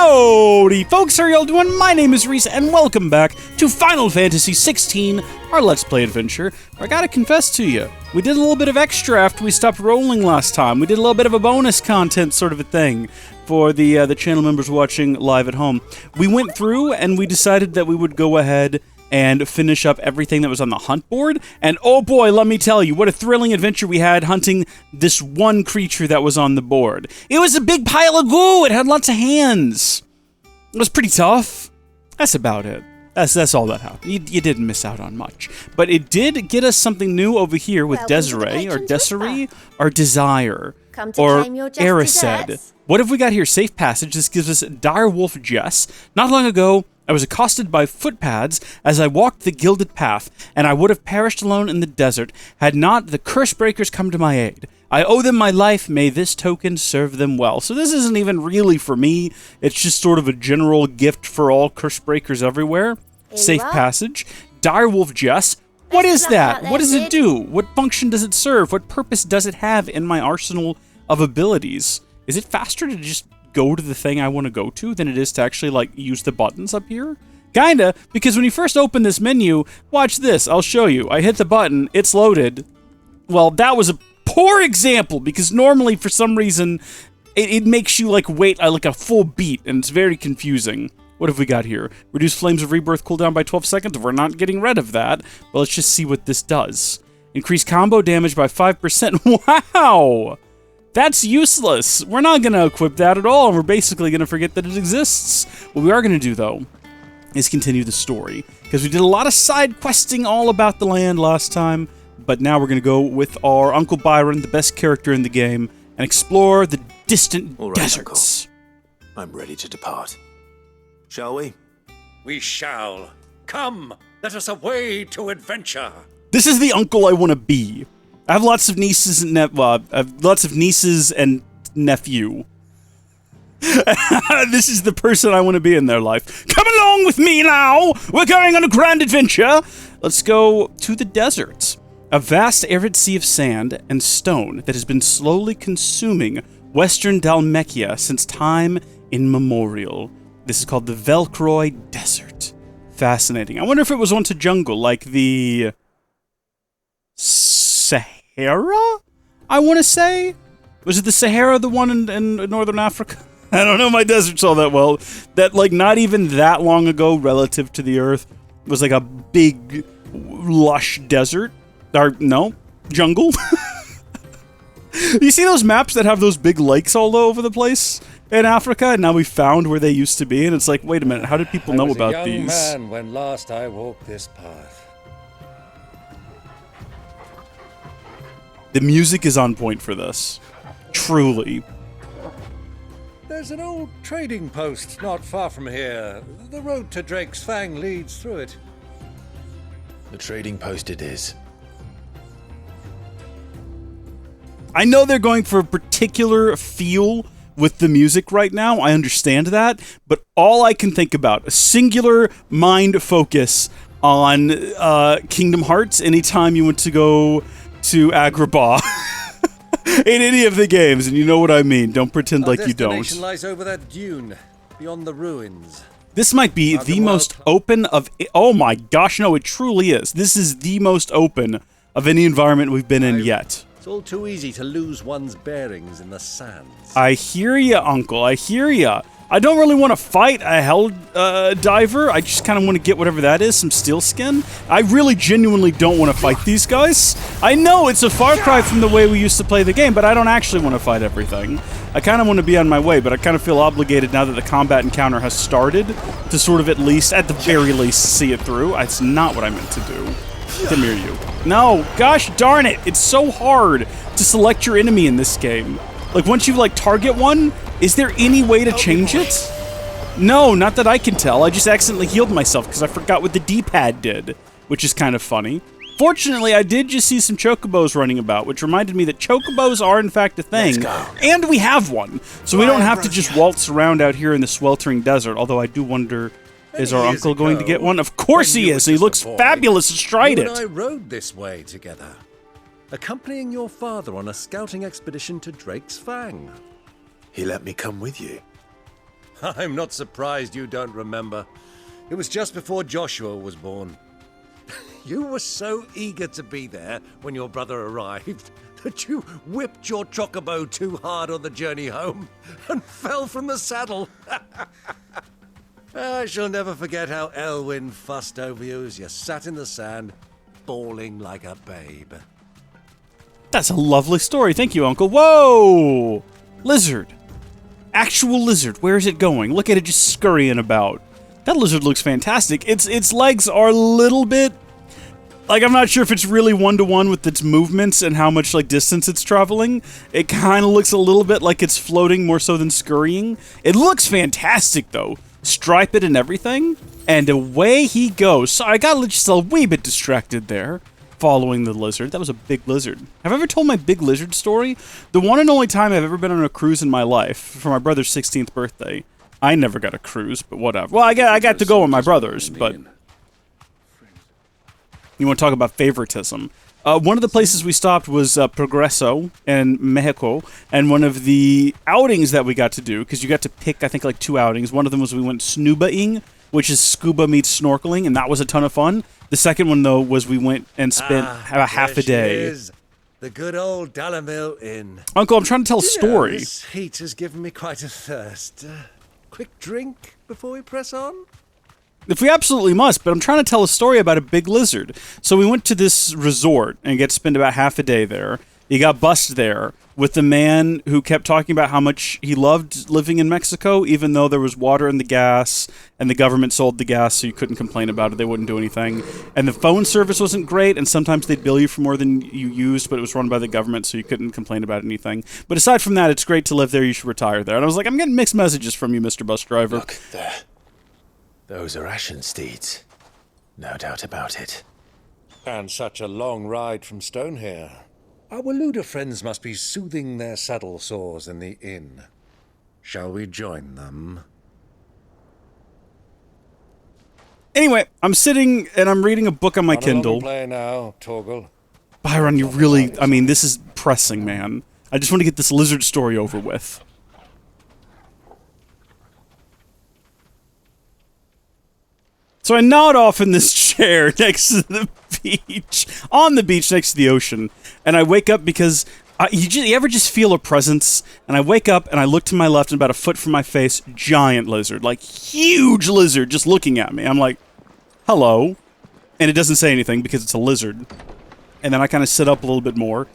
Howdy, folks, how are y'all doing? My name is Reese, and welcome back to Final Fantasy XVI, our Let's Play adventure. I gotta confess to you, we did a little bit of extra after we stopped rolling last time. We did a little bit of a bonus content sort of a thing for the channel members watching live at home. We went through and we decided that we would go ahead and finish up everything that was on the hunt board. And oh boy, let me tell you, what a thrilling adventure we had hunting this one creature that was on the board. It was a big pile of goo. It had lots of hands. It was pretty tough. That's about it. That's all that happened. You didn't miss out on much. But it did get us something new over here with Desiree, or Desiree, or Desire, or Arised. What have we got here? Safe passage. This gives us Direwolf Jess. Not long ago, I was accosted by footpads as I walked the gilded path, and I would have perished alone in the desert had not the curse breakers come to my aid. I owe them my life. May this token serve them well. So this isn't even really for me. It's just sort of a general gift for all curse breakers everywhere. Safe passage. Direwolf Jess. What is that? What does it do? What function does it serve? What purpose does it have in my arsenal of abilities? Is it faster to just go to the thing I want to go to than it is to actually, like, use the buttons up here? Kinda, because when you first open this menu, watch this, I'll show you. I hit the button, it's loaded. Well, that was a poor example, because normally, for some reason, it makes you, like, wait like a full beat, and it's very confusing. What have we got here? Reduce Flames of Rebirth cooldown by 12 seconds. We're not getting rid of that. Well, let's just see what this does. Increase combo damage by 5%. Wow! That's useless. We're not going to equip that at all. We're basically going to forget that it exists. What we are going to do, though, is continue the story. Because we did a lot of side questing all about the land last time. But now we're going to go with our Uncle Byron, the best character in the game, and explore the distant deserts. Uncle. I'm ready to depart. Shall we? We shall. Come, let us away to adventure. This is the uncle I want to be. I have lots of nieces and nephew. This is the person I want to be in their life. Come along with me now. We're going on a grand adventure. Let's go to the desert. A vast arid sea of sand and stone that has been slowly consuming western Dalmekia since time immemorial. This is called the Velkroy Desert. Fascinating. I wonder if it was once a jungle like the Sahara, I want to say? Was it the Sahara, the one in northern Africa? I don't know my deserts all that well. That, like, not even that long ago, relative to the Earth, was like a big, lush desert. Or, no, jungle. You see those maps that have those big lakes all over the place in Africa? And now we found where they used to be, and it's like, wait a minute, how did people know about these? I was a young man when last I walked this path. The music is on point for this. Truly. There's an old trading post not far from here. The road to Drake's Fang leads through it. The trading post it is. I know they're going for a particular feel with the music right now. I understand that. But all I can think about, a singular mind focus on Kingdom Hearts anytime you want to go to Agrabah in any of the games, and you know what I mean. Don't pretend like you don't. Our destination lies over that dune, beyond the ruins. This might be the most open of... Oh my gosh, no, it truly is. This is the most open of any environment we've been in yet. It's all too easy to lose one's bearings in the sands. I hear ya, Uncle. I hear ya. I don't really want to fight a hell diver. I just kind of want to get whatever that is, some steel skin. I really genuinely don't want to fight these guys. I know it's a far cry from the way we used to play the game, but I don't actually want to fight everything. I kind of want to be on my way, but I kind of feel obligated now that the combat encounter has started to sort of at least, at the very least, see it through. It's not what I meant to do. Come here, you. No, gosh darn it. It's so hard to select your enemy in this game. Like, once you, like, target one, is there any way to change it? No, not that I can tell. I just accidentally healed myself because I forgot what the D-pad did, which is kind of funny. Fortunately, I did just see some chocobos running about, which reminded me that chocobos are, in fact, a thing. And we have one, so we don't have to just waltz around out here in the sweltering desert, although I do wonder, is our uncle going to get one? Of course he is. He looks fabulous astride it. You and I rode this way together, accompanying your father on a scouting expedition to Drake's Fang. He let me come with you. I'm not surprised you don't remember. It was just before Joshua was born. You were so eager to be there when your brother arrived that you whipped your chocobo too hard on the journey home and fell from the saddle. I shall never forget how Elwyn fussed over you as you sat in the sand, bawling like a babe. That's a lovely story. Thank you, Uncle. Whoa! Lizard. Actual lizard. Where is it going? Look at it just scurrying about. That lizard looks fantastic. Its legs are a little bit... Like, I'm not sure if it's really one-to-one with its movements and how much, like, distance it's traveling. It kind of looks a little bit like it's floating more so than scurrying. It looks fantastic, though. Stripe it and everything. And away he goes. So I got just a wee bit distracted there, following the lizard. That was a big lizard. Have I ever told my big lizard story? The one and only time I've ever been on a cruise in my life, for my brother's 16th birthday. I never got a cruise, but whatever. Well, I got to go with my brothers, but... You want to talk about favoritism. One of the places we stopped was Progreso in Mexico, and one of the outings that we got to do, because you got to pick, I think, like 2 outings. One of them was we went snuba-ing, which is scuba meets snorkeling, and that was a ton of fun. The second one, though, was we went and spent half a day. The good old Dalimil Inn. Uncle, I'm trying to tell a story. This heat has given me quite a thirst. Quick drink before we press on? If we absolutely must, but I'm trying to tell a story about a big lizard. So we went to this resort and get to spend about half a day there. He got bussed there with the man who kept talking about how much he loved living in Mexico, even though there was water in the gas, and the government sold the gas, so you couldn't complain about it. They wouldn't do anything. And the phone service wasn't great, and sometimes they'd bill you for more than you used, but it was run by the government, so you couldn't complain about anything. But aside from that, it's great to live there. You should retire there. And I was like, I'm getting mixed messages from you, Mr. Bus Driver. Look there. Those are ashen steeds. No doubt about it. And such a long ride from Stonehere. Our Luda friends must be soothing their saddle sores in the inn. Shall we join them? Anyway, I'm sitting and I'm reading a book on my Kindle. Play now, Torgal. Byron, you really... I mean, this is pressing, man. I just want to get this lizard story over with. So I nod off in this chair next to the beach, on the beach next to the ocean, and I wake up because you ever just feel a presence? And I wake up and I look to my left, and about a foot from my face, giant lizard, like huge lizard, just looking at me. I'm like, hello, and it doesn't say anything because it's a lizard. And then I kind of sit up a little bit more,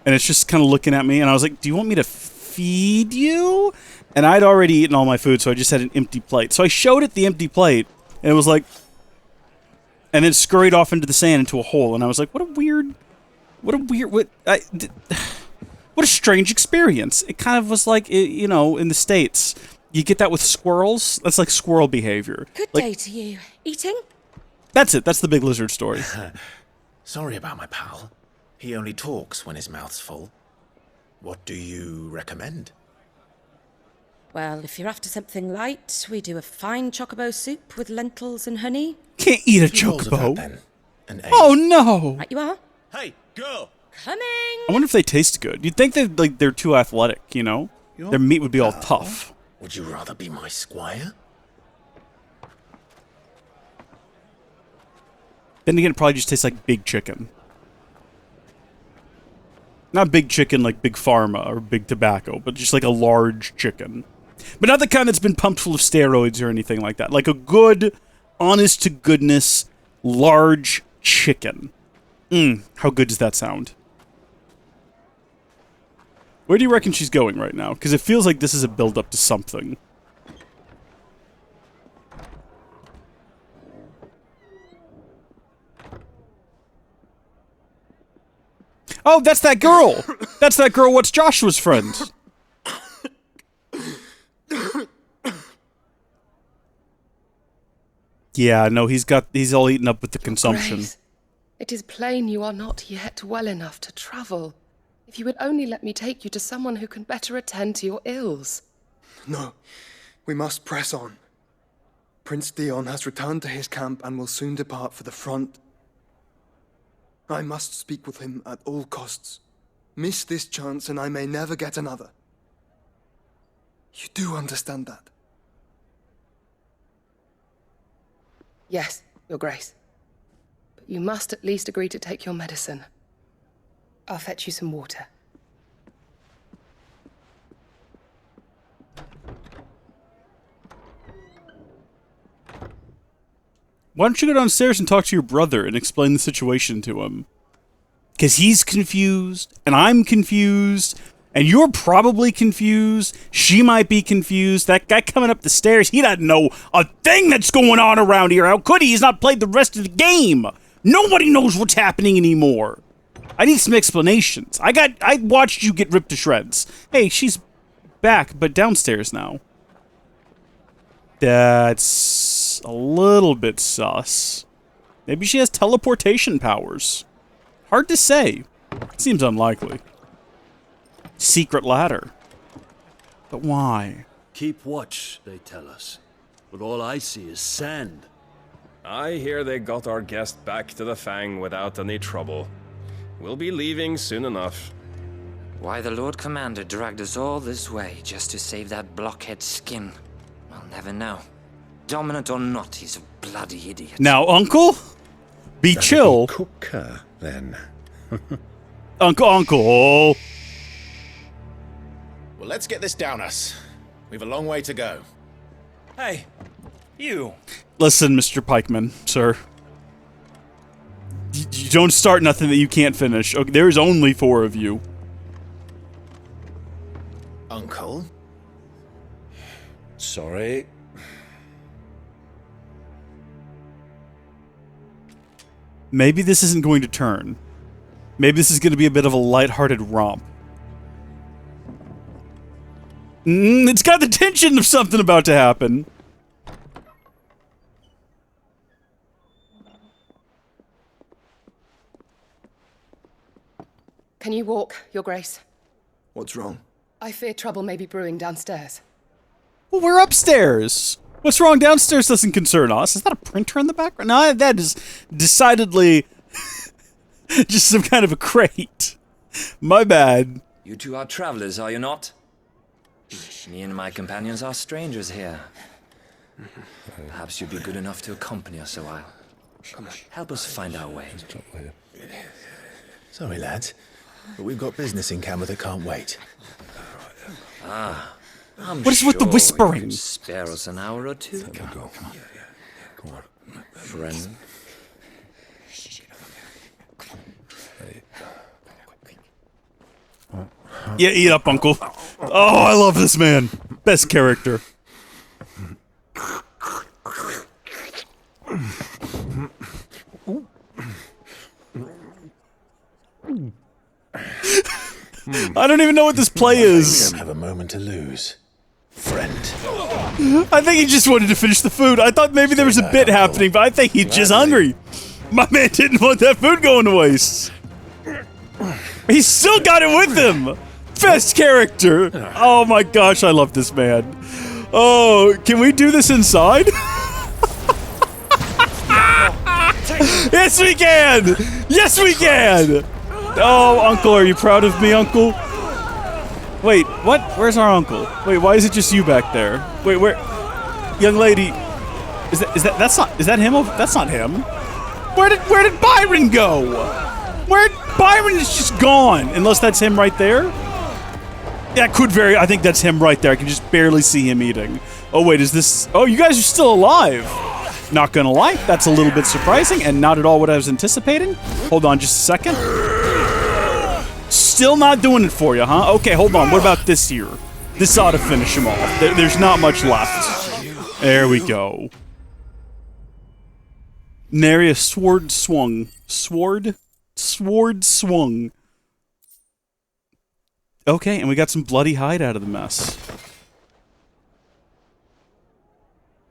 and it's just kind of looking at me, and I was like, do you want me to feed you? And I'd already eaten all my food, so I just had an empty plate. So I showed it the empty plate, and it was like... And then scurried off into the sand into a hole, and I was like, what a strange experience. It kind of was like, you know, in the States, you get that with squirrels. That's like squirrel behavior. Good like, day to you. Eating? That's it. That's the big lizard story. Sorry about my pal. He only talks when his mouth's full. What do you recommend? Well, if you're after something light, we do a fine chocobo soup with lentils and honey. Can't eat a Two bowls of that, chocobo. then. An egg. Oh no! Right you are. Hey, girl! Coming! I wonder if they taste good. You'd think they're too athletic, you know? Their meat would be all tough. Would you rather be my squire? Then again, it probably just tastes like big chicken. Not big chicken like Big Pharma or Big Tobacco, but just like a large chicken. But not the kind that's been pumped full of steroids or anything like that. Like a good, honest-to-goodness, large chicken. How good does that sound? Where do you reckon she's going right now? Because it feels like this is a build-up to something. Oh, that's that girl! That's that girl, what's Joshua's friend? Yeah, no, he's all eaten up with the consumption. Grace, it is plain you are not yet well enough to travel. If you would only let me take you to someone who can better attend to your ills. No, we must press on. Prince Dion has returned to his camp and will soon depart for the front. I must speak with him at all costs. Miss this chance and I may never get another. You do understand that? Yes, Your Grace. But you must at least agree to take your medicine. I'll fetch you some water. Why don't you go downstairs and talk to your brother and explain the situation to him? Because he's confused, and I'm confused, and you're probably confused. She might be confused. That guy coming up the stairs, he doesn't know a thing that's going on around here. How could he? He's not played the rest of the game. Nobody knows what's happening anymore. I need some explanations. I watched you get ripped to shreds. Hey, she's back, but downstairs now. That's a little bit sus. Maybe she has teleportation powers. Hard to say. Seems unlikely. Secret ladder. But why? Keep watch, they tell us. But all I see is sand. I hear they got our guest back to the Fang without any trouble. We'll be leaving soon enough. Why the Lord Commander dragged us all this way just to save that blockhead skin, I'll never know. Dominant or not, he's a bloody idiot. Now, Uncle? Be chill. Koopa, then. Uncle. Well, let's get this down us. We've a long way to go. Hey, you. Listen, Mr. Pikeman, sir. You don't start nothing that you can't finish. Okay, there's only 4 of you. Uncle? Sorry. Maybe this isn't going to turn. Maybe this is going to be a bit of a lighthearted romp. It's got the tension of something about to happen. Can you walk, Your Grace? What's wrong? I fear trouble may be brewing downstairs. Well, we're upstairs. What's wrong downstairs doesn't concern us. Is that a printer in the background? No, that is decidedly just some kind of a crate. My bad. You two are travelers, are you not? Me and my companions are strangers here. Perhaps you'd be good enough to accompany us a while. Help us find our way. Sorry, lads, but we've got business in camera that can't wait. I'm What is with the sure whispering? you could spare us an hour or two. Come on. Friend. Yeah, eat up, Uncle. Oh, I love this man. Best character. I don't even know what this play We is. don't have a moment to lose. Friend. I think he just wanted to finish the food. I thought maybe there was a bit happening, but I think he's just hungry. My man didn't want that food going to waste. He still got it with him. Best character. Oh my gosh, I love this man. Oh, can we do this inside? Yes, we can. Yes, we can. Oh, Uncle, are you proud of me, Uncle? Wait, what? Where's our uncle? Wait, why is it just you back there? Wait, where? Young lady, is that him? That's not him. Where did Byron go? Byron is just gone, unless that's him right there. That could I think that's him right there. I can just barely see him eating. Oh wait, is this? Oh, you guys are still alive. Not gonna lie, that's a little bit surprising and not at all what I was anticipating. Hold on just a second. Still not doing it for you, huh? Okay, hold on. What about this here? This ought to finish him off. There's not much left. There we go. Nary a sword swung. Sword swung. Okay, and we got some bloody hide out of the mess.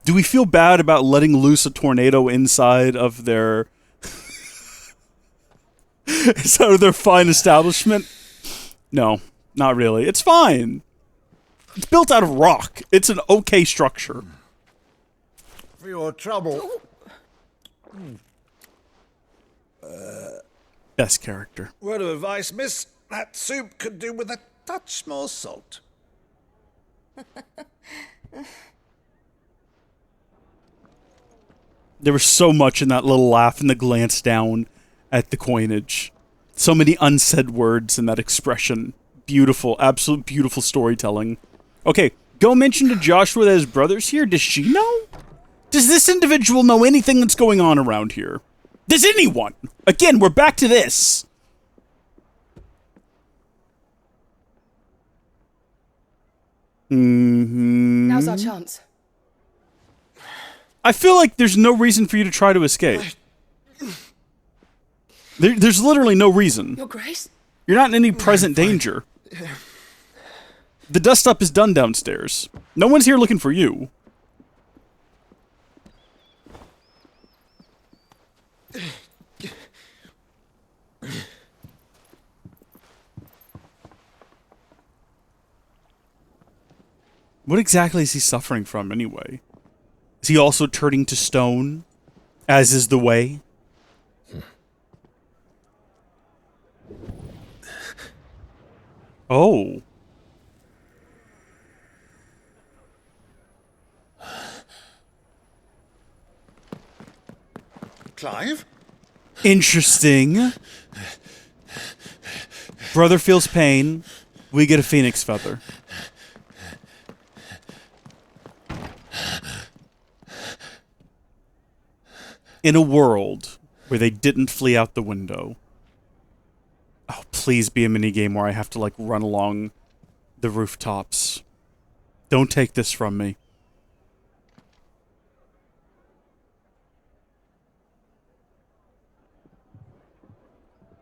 Do we feel bad about letting loose a tornado inside of their fine establishment? No, not really. It's fine. It's built out of rock. It's an okay structure. For your trouble. Best character. Word of advice, miss. That soup could do with a touch more salt. There was so much in that little laugh and the glance down at the coinage. So many unsaid words in that expression. Beautiful, absolute beautiful storytelling. Okay, go mention to Joshua that his brother's here. Does she know? Does this individual know anything that's going on around here? Does anyone? Again, we're back to this. Now's our chance. I feel like there's no reason for you to try to escape. There's literally no reason. Your Grace? You're not in any present danger. The dust-up is done downstairs. No one's here looking for you. What exactly is he suffering from, anyway? Is he also turning to stone, as is the way? Oh. Clive? Interesting. Brother feels pain. We get a phoenix feather. In a world where they didn't flee out the window. Oh, please be a minigame where I have to, like, run along the rooftops. Don't take this from me.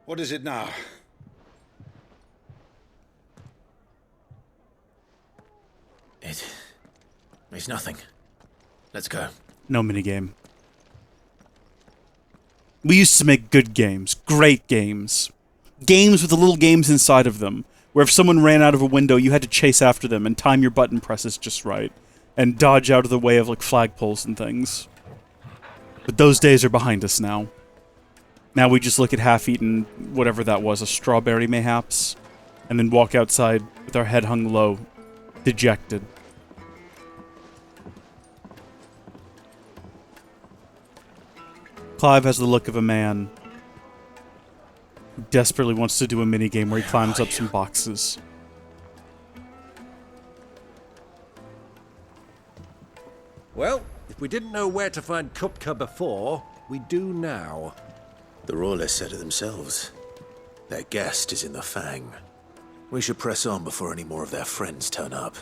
What is it now? It's nothing. Let's go. No minigame. We used to make good games. Great games. Games with the little games inside of them. Where if someone ran out of a window, you had to chase after them and time your button presses just right. And dodge out of the way of, like, flagpoles and things. But those days are behind us now. Now we just look at half-eaten, whatever that was, a strawberry mayhaps, and then walk outside with our head hung low, dejected. Clive has the look of a man who desperately wants to do a minigame where he climbs up some boxes. Well, if we didn't know where to find Koopa before, we do now. The Royalists said it themselves. Their guest is in the Fang. We should press on before any more of their friends turn up.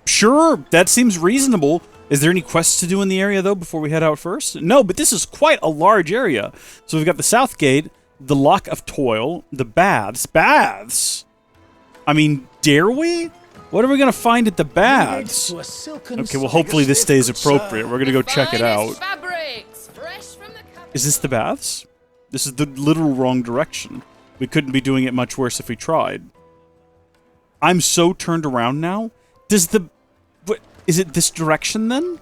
Sure, that seems reasonable. Is there any quests to do in the area, though, before we head out first? No, but this is quite a large area. So we've got the South Gate, the Lock of Toil, the Baths. Baths? I mean, dare we? What are we going to find at the Baths? Okay, well, hopefully this stays appropriate. We're going to go check it out. Is this the Baths? This is the literal wrong direction. We couldn't be doing it much worse if we tried. I'm so turned around now. Does the... What, is it this direction, then?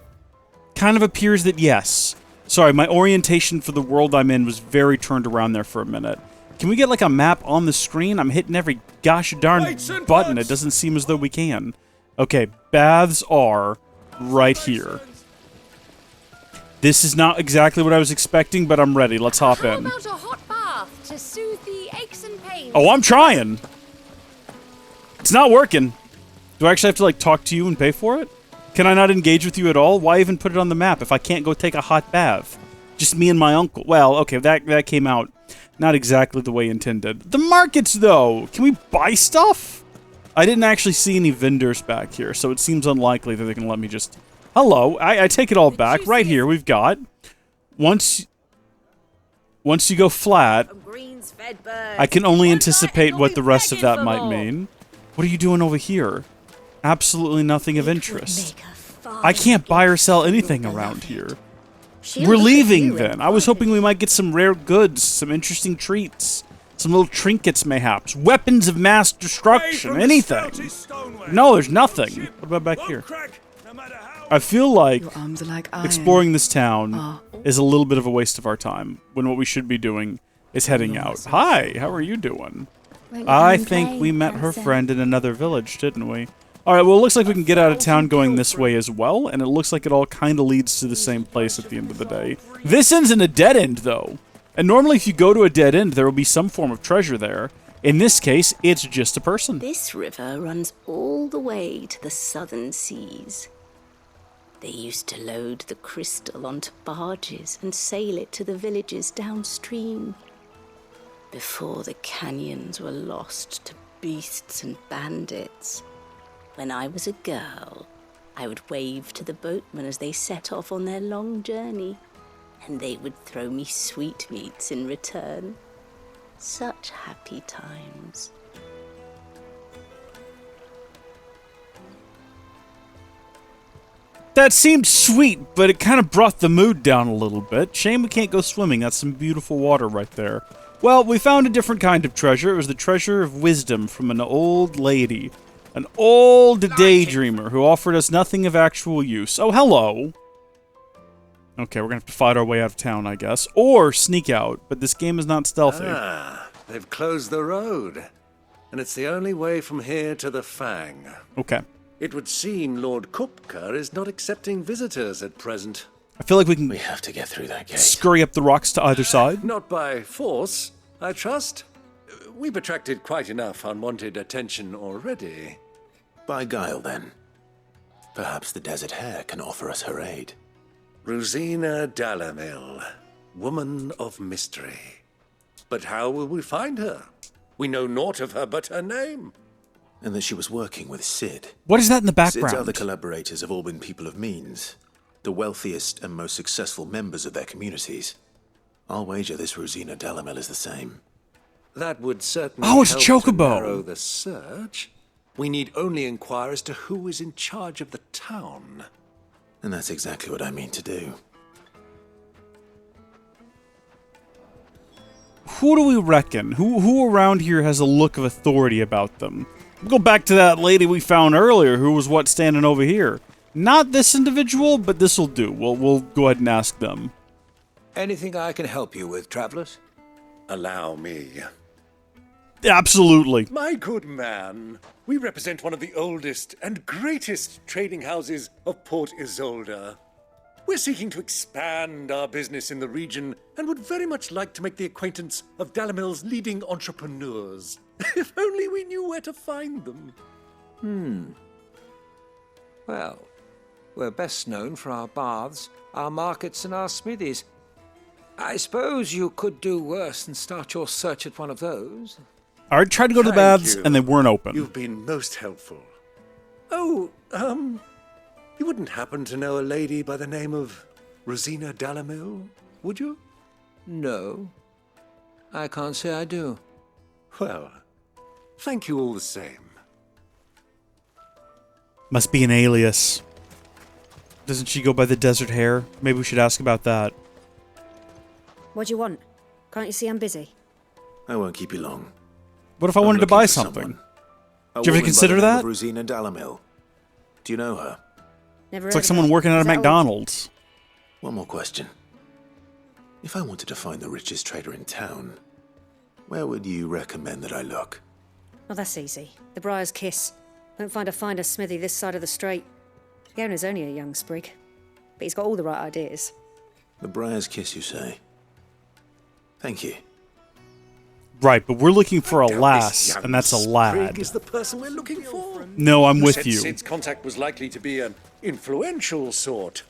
Kind of appears that yes. Sorry, my orientation for the world I'm in was very turned around there for a minute. Can we get, like, a map on the screen? I'm hitting every gosh darn button. It doesn't seem as though we can. Okay, Baths are right here. This is not exactly what I was expecting, but I'm ready. Let's hop in. How about a hot bath to soothe the aches and pains? Oh, I'm trying! It's not working. Do I actually have to, like, talk to you and pay for it? Can I not engage with you at all? Why even put it on the map if I can't go take a hot bath? Just me and my uncle. Well, okay, that came out not exactly the way intended. The markets, though! Can we buy stuff? I didn't actually see any vendors back here, so it seems unlikely that they can let me just... Hello, I take it all back. Right here, we've got... Once you go flat, I can only anticipate what the rest of that might mean. What are you doing over here? Absolutely nothing of interest. I can't buy or sell anything around here. We're leaving, then. I was hoping we might get some rare goods, some interesting treats, some little trinkets, mayhaps, weapons of mass destruction, anything. No, there's nothing. What about back here? I feel like exploring this town is a little bit of a waste of our time, when what we should be doing is heading out. Hi, how are you doing? I think we met her friend in another village, didn't we? Alright, well, it looks like we can get out of town going this way as well, and it looks like it all kind of leads to the same place at the end of the day. This ends in a dead end, though. And normally if you go to a dead end, there will be some form of treasure there. In this case, it's just a person. This river runs all the way to the southern seas. They used to load the crystal onto barges and sail it to the villages downstream. Before the canyons were lost to beasts and bandits. When I was a girl, I would wave to the boatmen as they set off on their long journey, and they would throw me sweetmeats in return. Such happy times. That seemed sweet, but it kind of brought the mood down a little bit. Shame we can't go swimming. That's some beautiful water right there. Well, we found a different kind of treasure. It was the treasure of wisdom from an old lady. An old daydreamer who offered us nothing of actual use. Oh, hello. Okay, we're gonna have to fight our way out of town, I guess. Or sneak out, but this game is not stealthy. Ah, they've closed the road. And it's the only way from here to the Fang. Okay. It would seem Lord Koopa is not accepting visitors at present. I feel like we can have to get through that gate. Scurry up the rocks to either side. Not by force, I trust. We've attracted quite enough unwanted attention already. By guile, then. Perhaps the Desert Hare can offer us her aid. Ruzena Dalimil, woman of mystery. But how will we find her? We know naught of her but her name. And that she was working with Sid. What is that in the background? Sid's other collaborators have all been people of means. The wealthiest and most successful members of their communities. I'll wager this Ruzena Dalimil is the same. That would certainly it's a help to chocobo. narrow the search. We need only inquire as to who is in charge of the town. And that's exactly what I mean to do. Who do we reckon? Who around here has a look of authority about them? We'll go back to that lady we found earlier who was standing over here. Not this individual, but this'll do. We'll go ahead and ask them. Anything I can help you with, travelers? Allow me. Absolutely. My good man, we represent one of the oldest and greatest trading houses of Port Isolde. We're seeking to expand our business in the region and would very much like to make the acquaintance of Dalimil's leading entrepreneurs. If only we knew where to find them. Well, we're best known for our baths, our markets, and our smithies. I suppose you could do worse than start your search at one of those. I tried to go to the baths, and they weren't open. You've been most helpful. Oh, you wouldn't happen to know a lady by the name of Ruzena Dalimil, would you? No, I can't say I do. Well, thank you all the same. Must be an alias. Doesn't she go by the Desert Hare? Maybe we should ask about that. What do you want? Can't you see I'm busy? I won't keep you long. What if I wanted to buy something? Did you ever consider that? Ruzena Dalimil. Do you know her? Never It's like someone working at a McDonald's. One more question. If I wanted to find the richest trader in town, where would you recommend that I look? Oh, that's easy. The Briar's Kiss. Won't find a finer smithy this side of the strait. The owner's only a young sprig, but he's got all the right ideas. The Briar's Kiss, you say? Thank you. Right, but we're looking for a lass, and that's a lad. Is the person we're looking for? No, I'm with you. Sid's contact was likely to be an influential sort.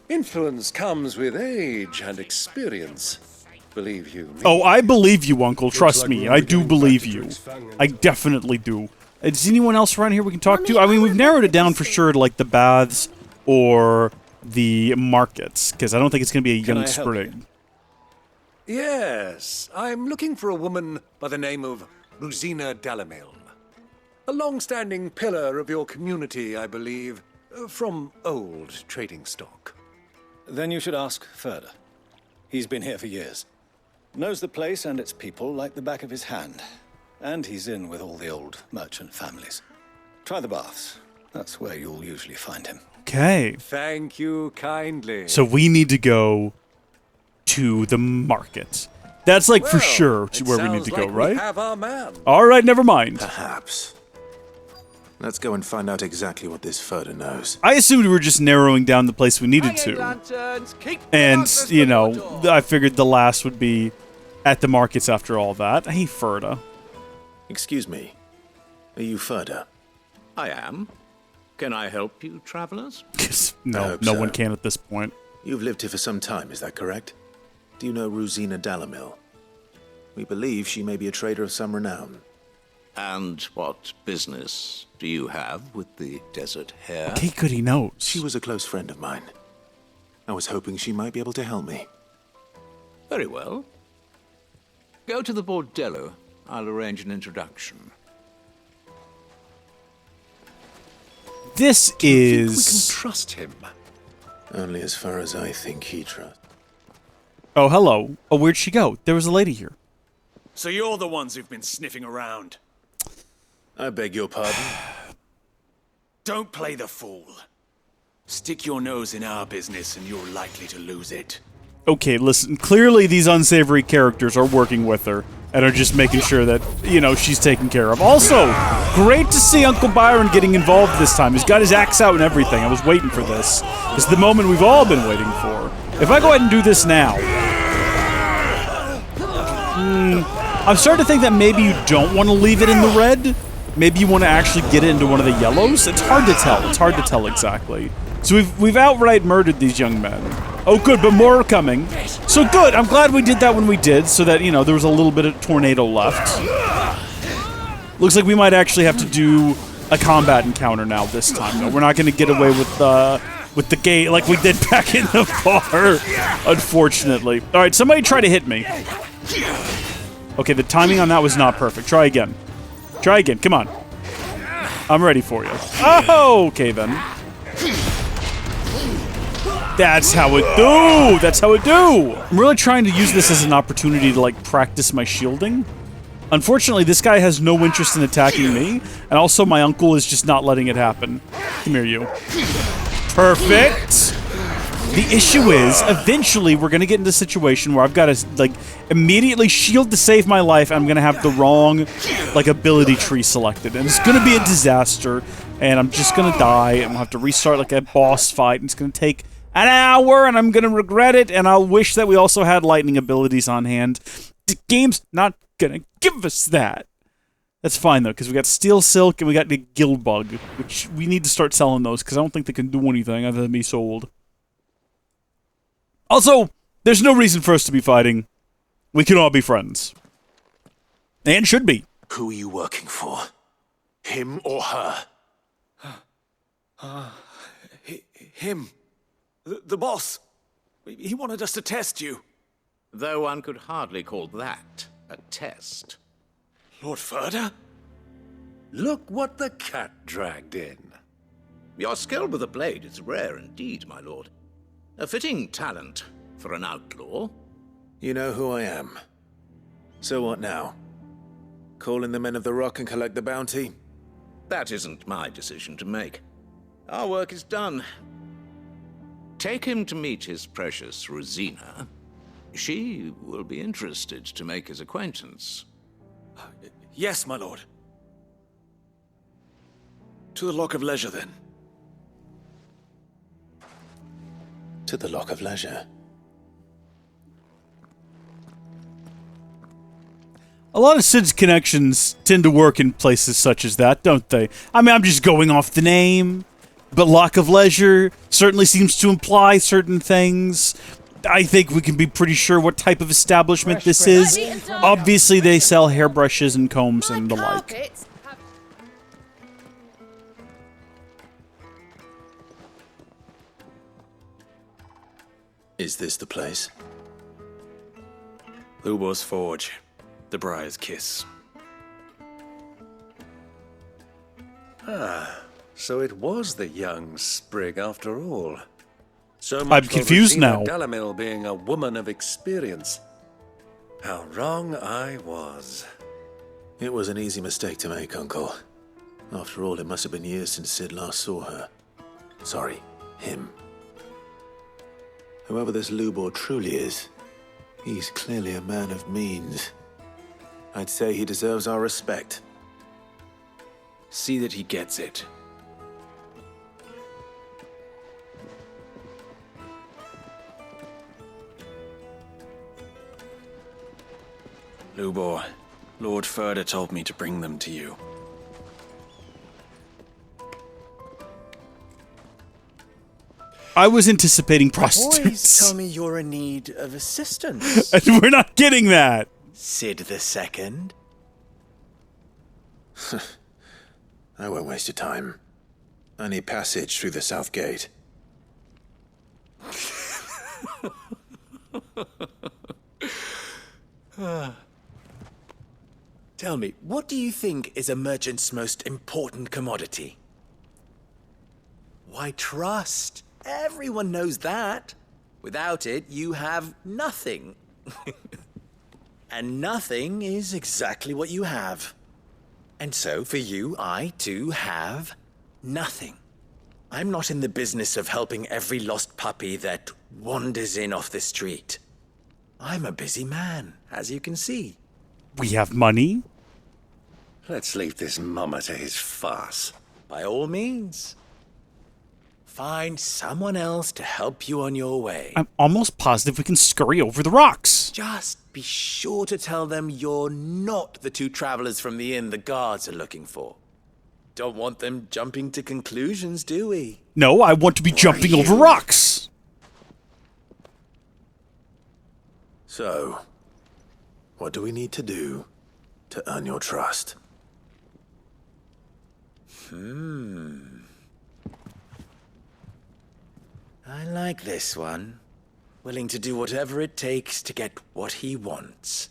Influence comes with age and experience. Believe you me. Oh, I believe you, Uncle. Trust me. I do believe you. I definitely do. Is anyone else around here we can talk to? I mean, we've narrowed it down for sure to, like, the baths or the markets, because I don't think it's going to be a young sprig. Yes, I'm looking for a woman by the name of Ruzena Dalimil. A long-standing pillar of your community, I believe, from old trading stock. Then you should ask further. He's been here for years. Knows the place and its people like the back of his hand. And he's in with all the old merchant families. Try the baths. That's where you'll usually find him. Okay. Thank you kindly. So we need to go to the market. That's like for sure where we need to go, right? We have our man. All right, never mind. Perhaps. Let's go and find out exactly what this Furter knows. I assumed we were just narrowing down the place we needed to. And, you know, I figured the last would be at the markets after all that. Hey, Furter. Excuse me. Are you Furter? I am. Can I help you, travelers? No one can at this point. You've lived here for some time, is that correct? Do you know Ruzena Dalimil? We believe she may be a trader of some renown. And what business do you have with the desert hare? Okay, good, he knows. She was a close friend of mine. I was hoping she might be able to help me. Very well. Go to the bordello. I'll arrange an introduction. This Do you think is... we can trust him? Only as far as I think he trusts. Oh, hello. Oh, where'd she go? There was a lady here. So you're the ones who've been sniffing around. I beg your pardon? Don't play the fool. Stick your nose in our business and you're likely to lose it. Okay, listen, clearly these unsavory characters are working with her and are just making sure that, you know, she's taken care of. Also, great to see Uncle Byron getting involved this time. He's got his axe out and everything. I was waiting for this. It's the moment we've all been waiting for. If I go ahead and do this now... I'm starting to think that maybe you don't want to leave it in the red. Maybe you want to actually get it into one of the yellows. It's hard to tell. It's hard to tell exactly. So we've outright murdered these young men. Oh, good, but more are coming. So good. I'm glad we did that when we did, so that, you know, there was a little bit of tornado left. Looks like we might actually have to do a combat encounter now this time, though. We're not going to get away with the gate like we did back in the bar, unfortunately. All right, somebody try to hit me. Okay, the timing on that was not perfect. Try again. Try again. Come on. I'm ready for you. Oh, okay then. That's how it do! That's how it do! I'm really trying to use this as an opportunity to, like, practice my shielding. Unfortunately, this guy has no interest in attacking me, and also my uncle is just not letting it happen. Come here, you. Perfect! The issue is, eventually, we're gonna get into a situation where I've got to, like, immediately shield to save my life, and I'm gonna have the wrong, like, ability tree selected. And it's gonna be a disaster, and I'm just gonna die, and we'll have to restart, like, a boss fight, and it's gonna take an hour, and I'm gonna regret it, and I'll wish that we also had lightning abilities on hand. The game's not gonna give us that. That's fine, though, because we got Steel Silk, and we got the Guild Bug, which we need to start selling those, because I don't think they can do anything other than be sold. Also, there's no reason for us to be fighting. We can all be friends. And should be. Who are you working for? Him or her? Him. The boss. He wanted us to test you. Though one could hardly call that a test. Lord Furter? Look what the cat dragged in. Your skill with the blade is rare indeed, my lord. A fitting talent for an outlaw. You know who I am. So what now? Call in the Men of the Rock and collect the bounty? That isn't my decision to make. Our work is done. Take him to meet his precious Ruzena. She will be interested to make his acquaintance. Yes, my lord. To the Lock of Leisure, then. To the Lock of Leisure. A lot of Sid's connections tend to work in places such as that, don't they? I mean, I'm just going off the name, but Lock of Leisure certainly seems to imply certain things. I think we can be pretty sure what type of establishment this is. Obviously, they sell hairbrushes and combs and the like. Is this the place? Lubor's Forge. The Briar's Kiss. Ah, so it was the young sprig after all. So I'm much confused for now. Dalimil being a woman of experience. How wrong I was. It was an easy mistake to make, Uncle. After all, it must have been years since Sid last saw her. Sorry, him. Whoever this Lubor truly is, he's clearly a man of means. I'd say he deserves our respect. See that he gets it. Lubor, Lord Furder told me to bring them to you. I was anticipating Boys prostitutes. tell me you're in need of assistance. And we're not getting that. Sid the Second. I won't waste your time. I need passage through the south gate. Tell me, what do you think is a merchant's most important commodity? Why, trust. Everyone knows that. Without it, you have nothing. And nothing is exactly what you have. And so, for you, I, too, have nothing. I'm not in the business of helping every lost puppy that wanders in off the street. I'm a busy man, as you can see. We have money. Let's leave this mummer to his farce. By all means. Find someone else to help you on your way. I'm almost positive we can scurry over the rocks. Just be sure to tell them you're not the two travelers from the inn the guards are looking for. Don't want them jumping to conclusions, do we? No, I want to be jumping over rocks. So, what do we need to do to earn your trust? I like this one. Willing to do whatever it takes to get what he wants.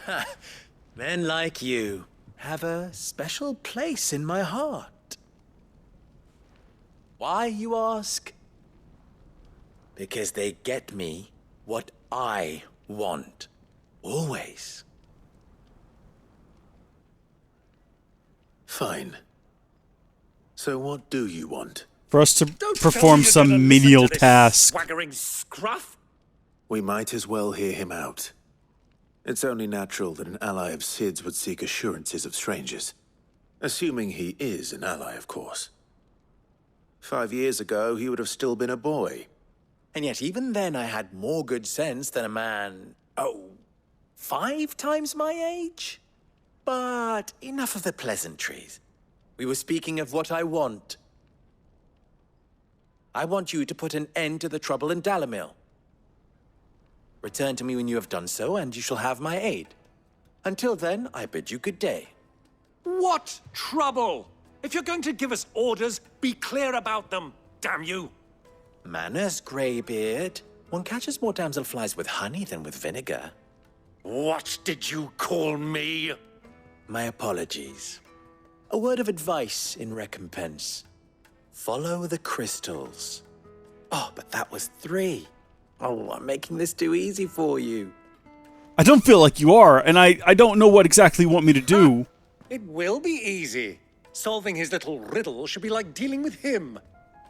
Ha! Men like you have a special place in my heart. Why, you ask? Because they get me what I want. Always. Fine. So what do you want? For us to perform some menial task. Swaggering scruff? We might as well hear him out. It's only natural that an ally of Sid's would seek assurances of strangers. Assuming he is an ally, of course. 5 years ago, he would have still been a boy. And yet even then I had more good sense than a man, 5 times my age? But enough of the pleasantries. We were speaking of what I want. I want you to put an end to the trouble in Dalimil. Return to me when you have done so, and you shall have my aid. Until then, I bid you good day. What trouble? If you're going to give us orders, be clear about them, damn you! Manners, Greybeard. One catches more damselflies with honey than with vinegar. What did you call me? My apologies. A word of advice in recompense. Follow the crystals. Oh, but that was 3. Oh, I'm making this too easy for you. I don't feel like you are, and I don't know what exactly you want me to do. It will be easy. Solving his little riddle should be like dealing with him.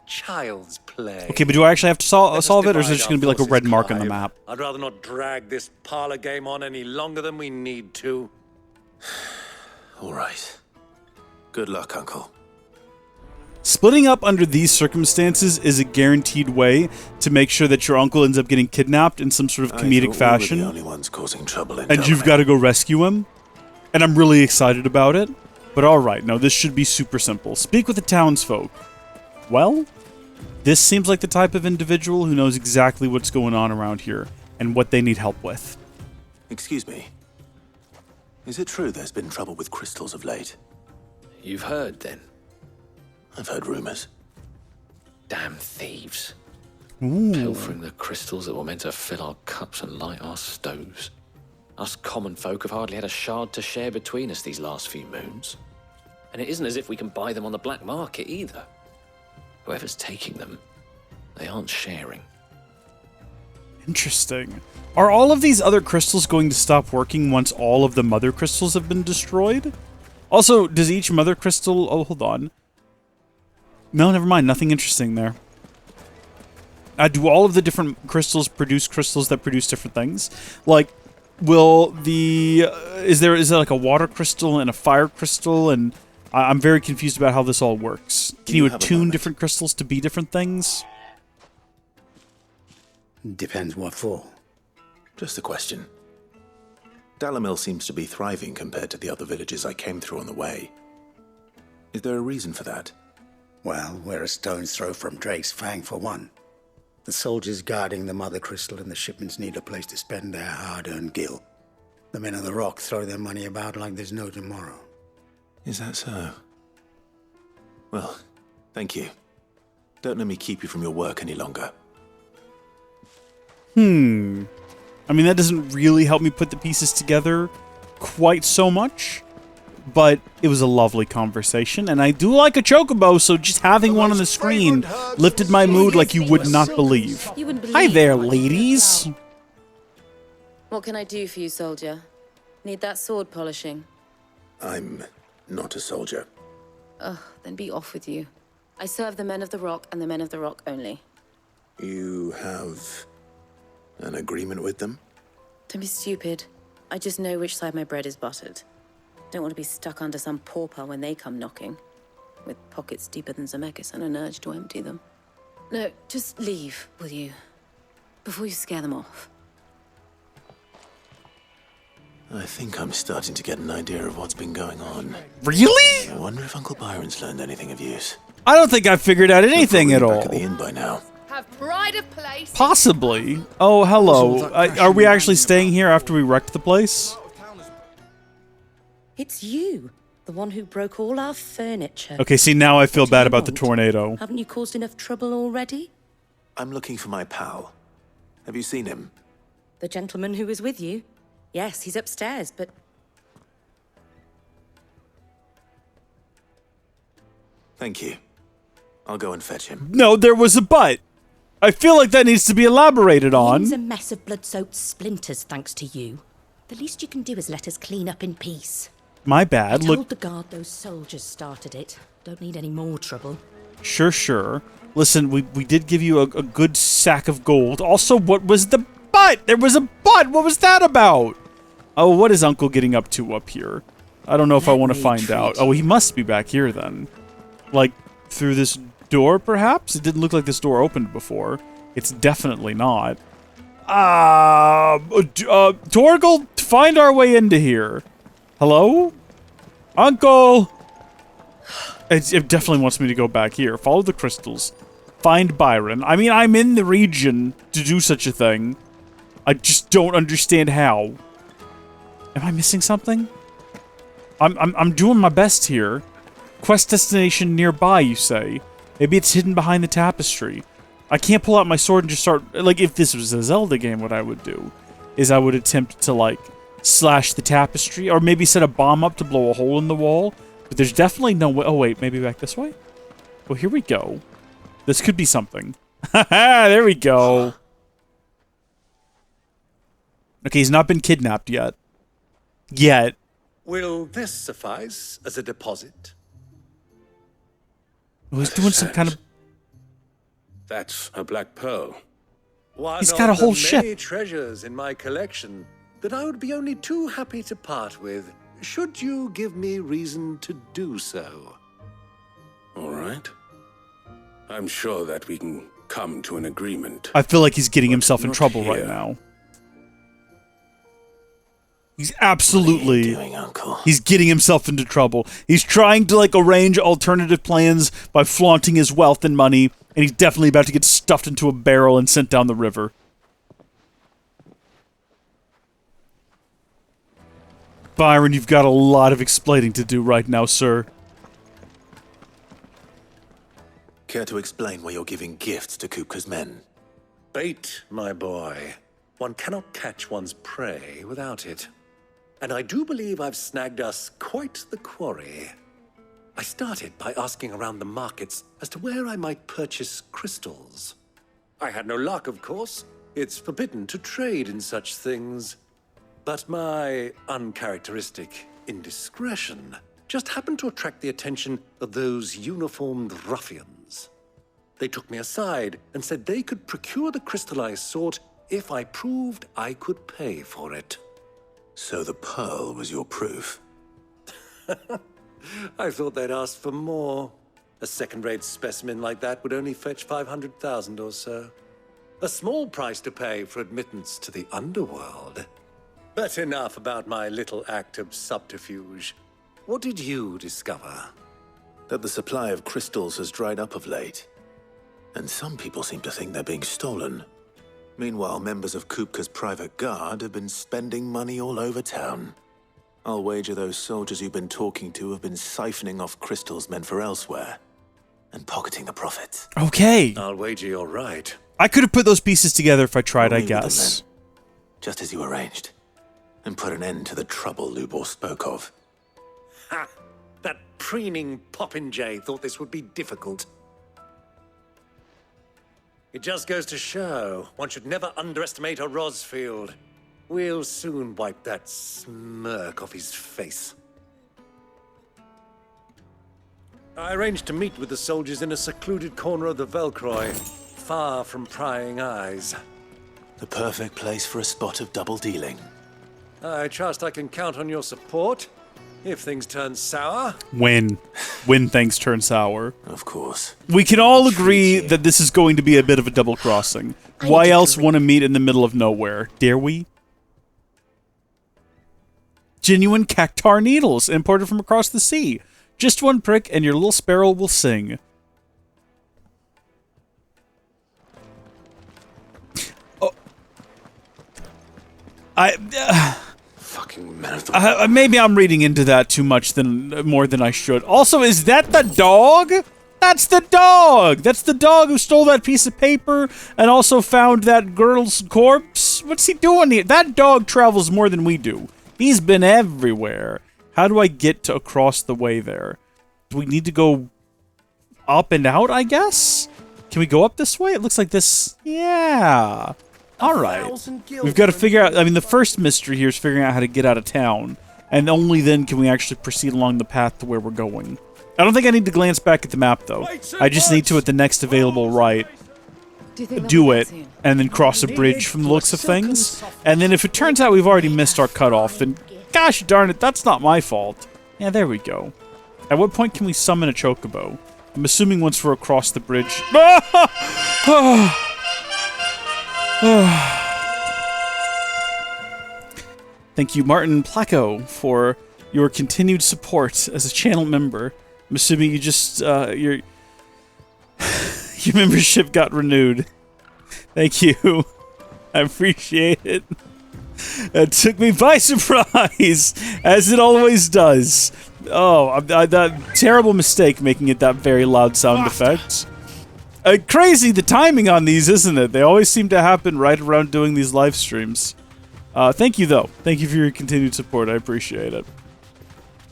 Child's play. Okay, but do I actually have to solve it, or is it just going to be like a red mark on the map? I'd rather not drag this parlor game on any longer than we need to. All right. Good luck, Uncle. Splitting up under these circumstances is a guaranteed way to make sure that your uncle ends up getting kidnapped in some sort of comedic fashion. We were the only ones causing trouble in And you've got to go rescue him. And I'm really excited about it. But alright, no, this should be super simple. Speak with the townsfolk. Well, this seems like the type of individual who knows exactly what's going on around here and what they need help with. Excuse me. Is it true there's been trouble with crystals of late? You've heard, then? I've heard rumors. Damn thieves. Ooh. Pilfering the crystals that were meant to fill our cups and light our stoves. Us common folk have hardly had a shard to share between us these last few moons. And it isn't as if we can buy them on the black market either. Whoever's taking them, they aren't sharing. Interesting. Are all of these other crystals going to stop working once all of the mother crystals have been destroyed? Also, does each mother crystal... Oh, hold on. No, never mind. Nothing interesting there. Do all of the different crystals produce crystals that produce different things? Like, will is there like a water crystal and a fire crystal, and I'm very confused about how this all works. Can you attune different crystals to be different things? Depends what for. Just a question. Dalimil seems to be thriving compared to the other villages I came through on the way. Is there a reason for that? Well, we're a stone's throw from Drake's Fang for one. The soldiers guarding the Mother Crystal and the shipments need a place to spend their hard-earned gil. The men of the Rock throw their money about like there's no tomorrow. Is that so? Well, thank you. Don't let me keep you from your work any longer. I mean, that doesn't really help me put the pieces together quite so much, but it was a lovely conversation, and I do like a chocobo, so just having one on the screen lifted my mood like you would not believe. Hi there, ladies. What can I do for you, soldier? Need that sword polishing? I'm not a soldier. Ugh, then be off with you. I serve the men of the Rock and the men of the Rock only. You have an agreement with them? Don't be stupid. I just know which side my bread is buttered. Don't want to be stuck under some pauper when they come knocking, with pockets deeper than Zemeckis and an urge to empty them. No, just leave, will you? Before you scare them off. I think I'm starting to get an idea of what's been going on. Really? I wonder if Uncle Byron's learned anything of use. I don't think I figured out anything at all. Back at the inn by now. Have pride of place. Possibly. Oh, hello. Are we actually staying here after we wrecked the place? It's you, the one who broke all our furniture. Okay, see, now I feel bad about the tornado. Haven't you caused enough trouble already? I'm looking for my pal. Have you seen him? The gentleman who was with you? Yes, he's upstairs, but... Thank you. I'll go and fetch him. No, there was a but. I feel like that needs to be elaborated on. He's a mess of blood-soaked splinters, thanks to you. The least you can do is let us clean up in peace. My bad. I Look. told the guard those soldiers started it. Don't need any more trouble. Sure. Listen, we did give you a good sack of gold. Also, what was the but? There was a but. What was that about? Oh, what is Uncle getting up to up here? I don't know if I want to find out. Oh, he must be back here then. Like, through this door, perhaps? It didn't look like this door opened before. It's definitely not. Torgal, find our way into here. Hello? Uncle! It definitely wants me to go back here. Follow the crystals. Find Byron. I mean, I'm in the region to do such a thing. I just don't understand how. Am I missing something? I'm doing my best here. Quest destination nearby, you say? Maybe it's hidden behind the tapestry. I can't pull out my sword and just start... Like, if this was a Zelda game, what I would do is I would attempt to, like, slash the tapestry, or maybe set a bomb up to blow a hole in the wall. But there's definitely no way... Oh, wait, maybe back this way? Oh, here we go. This could be something. Haha, there we go. Okay, he's not been kidnapped yet. Will this suffice as a deposit? Oh, he's doing some kind of... That's a black pearl. He's got a whole ship. Many treasures in my collection that I would be only too happy to part with, should you give me reason to do so. All right. I'm sure that we can come to an agreement. I feel like he's getting himself in trouble right now. He's absolutely... What are you doing, Uncle? He's getting himself into trouble. He's trying to, like, arrange alternative plans by flaunting his wealth and money, and he's definitely about to get stuffed into a barrel and sent down the river. Byron, you've got a lot of explaining to do right now, sir. Care to explain why you're giving gifts to Koopa's men? Bait, my boy. One cannot catch one's prey without it. And I do believe I've snagged us quite the quarry. I started by asking around the markets as to where I might purchase crystals. I had no luck, of course. It's forbidden to trade in such things. But my uncharacteristic indiscretion just happened to attract the attention of those uniformed ruffians. They took me aside and said they could procure the crystallized sort if I proved I could pay for it. So the pearl was your proof? I thought they'd asked for more. A second-rate specimen like that would only fetch 500,000 or so. A small price to pay for admittance to the underworld. But enough about my little act of subterfuge. What did you discover? That the supply of crystals has dried up of late. And some people seem to think they're being stolen. Meanwhile, members of Kupka's private guard have been spending money all over town. I'll wager those soldiers you've been talking to have been siphoning off crystals meant for elsewhere. And pocketing the profits. Okay. I'll wager you're right. I could have put those pieces together if I tried, I guess. Them, just as you arranged. And put an end to the trouble Lubor spoke of. Ha! That preening popinjay thought this would be difficult. It just goes to show one should never underestimate a Rosfield. We'll soon wipe that smirk off his face. I arranged to meet with the soldiers in a secluded corner of the Velkroy, far from prying eyes. The perfect place for a spot of double dealing. I trust I can count on your support if things turn sour. When things turn sour. Of course. We can all agree that this is going to be a bit of a double crossing. Why else want to meet in the middle of nowhere? Dare we? Genuine cactar needles imported from across the sea. Just one prick and your little sparrow will sing. Oh. Fucking men. Maybe I'm reading into that too much, more than I should. Also, is that the dog? That's the dog! That's the dog who stole that piece of paper and also found that girl's corpse? What's he doing here? That dog travels more than we do. He's been everywhere. How do I get to across the way there? Do we need to go up and out, I guess? Can we go up this way? It looks like this. Yeah. All right. We've got to figure out... I mean, the first mystery here is figuring out how to get out of town. And only then can we actually proceed along the path to where we're going. I don't think I need to glance back at the map, though. I just need to, at the next available right, do it, and then cross a bridge from the looks of things. And then if it turns out we've already missed our cutoff, then gosh darn it, that's not my fault. Yeah, there we go. At what point can we summon a chocobo? I'm assuming once we're across the bridge. Thank you, Martin Placo, for your continued support as a channel member. I'm assuming you just, your membership got renewed. Thank you. I appreciate it. It took me by surprise, as it always does. Oh, that terrible mistake making it that very loud sound effect. Crazy the timing on these, isn't it? They always seem to happen right around doing these live streams. Thank you, though. Thank you for your continued support. I appreciate it.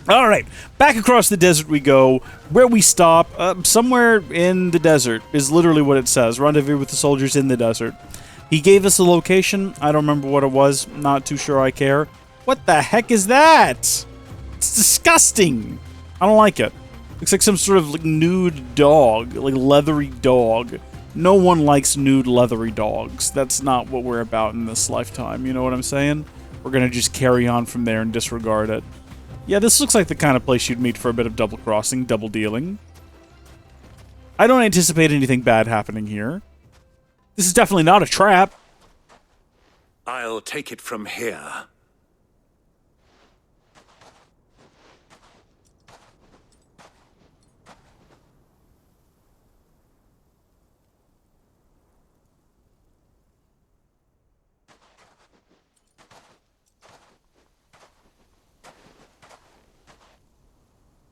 All right, back across the desert we go. Where we stop, somewhere in the desert, is literally what it says. Rendezvous with the soldiers in the desert. He gave us a location. I don't remember what it was. Not too sure I care. What the heck is that? It's disgusting. I don't like it. Looks like some sort of like, nude dog, like leathery dog. No one likes nude leathery dogs. That's not what we're about in this lifetime. You know what I'm saying? We're gonna just carry on from there and disregard it. Yeah, this looks like the kind of place you'd meet for a bit of double crossing, double dealing. I don't anticipate anything bad happening here. This is definitely not a trap. I'll take it from here.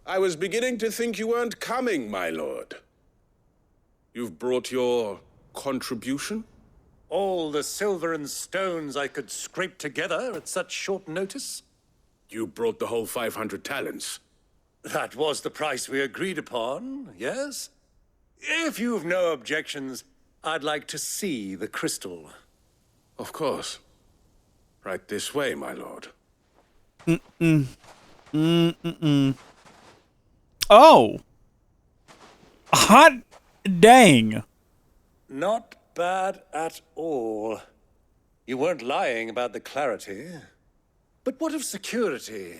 I was beginning to think you weren't coming, my lord. You've brought your contribution? All the silver and stones I could scrape together at such short notice? You brought the whole 500 talents. That was the price we agreed upon, yes? If you've no objections, I'd like to see the crystal. Of course. Right this way, my lord. Oh! Hot dang. Not bad at all. You weren't lying about the clarity. But what of security?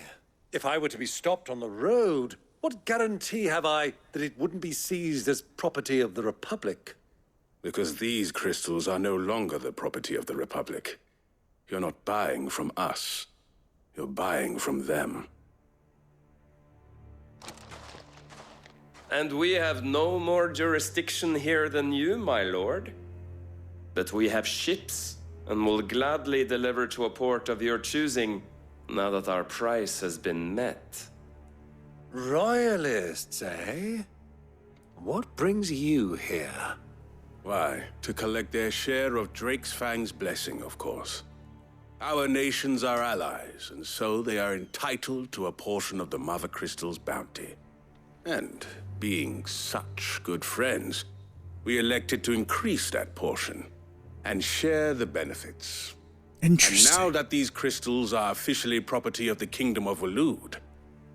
If I were to be stopped on the road, what guarantee have I that it wouldn't be seized as property of the Republic? Because these crystals are no longer the property of the Republic. You're not buying from us. You're buying from them. And we have no more jurisdiction here than you, my lord. But we have ships, and will gladly deliver to a port of your choosing, now that our price has been met. Royalists, eh? What brings you here? Why, to collect their share of Drake's Fang's blessing, of course. Our nations are allies, and so they are entitled to a portion of the Mother Crystal's bounty. And being such good friends, we elected to increase that portion and share the benefits. Interesting. And now that these crystals are officially property of the Kingdom of Waloed,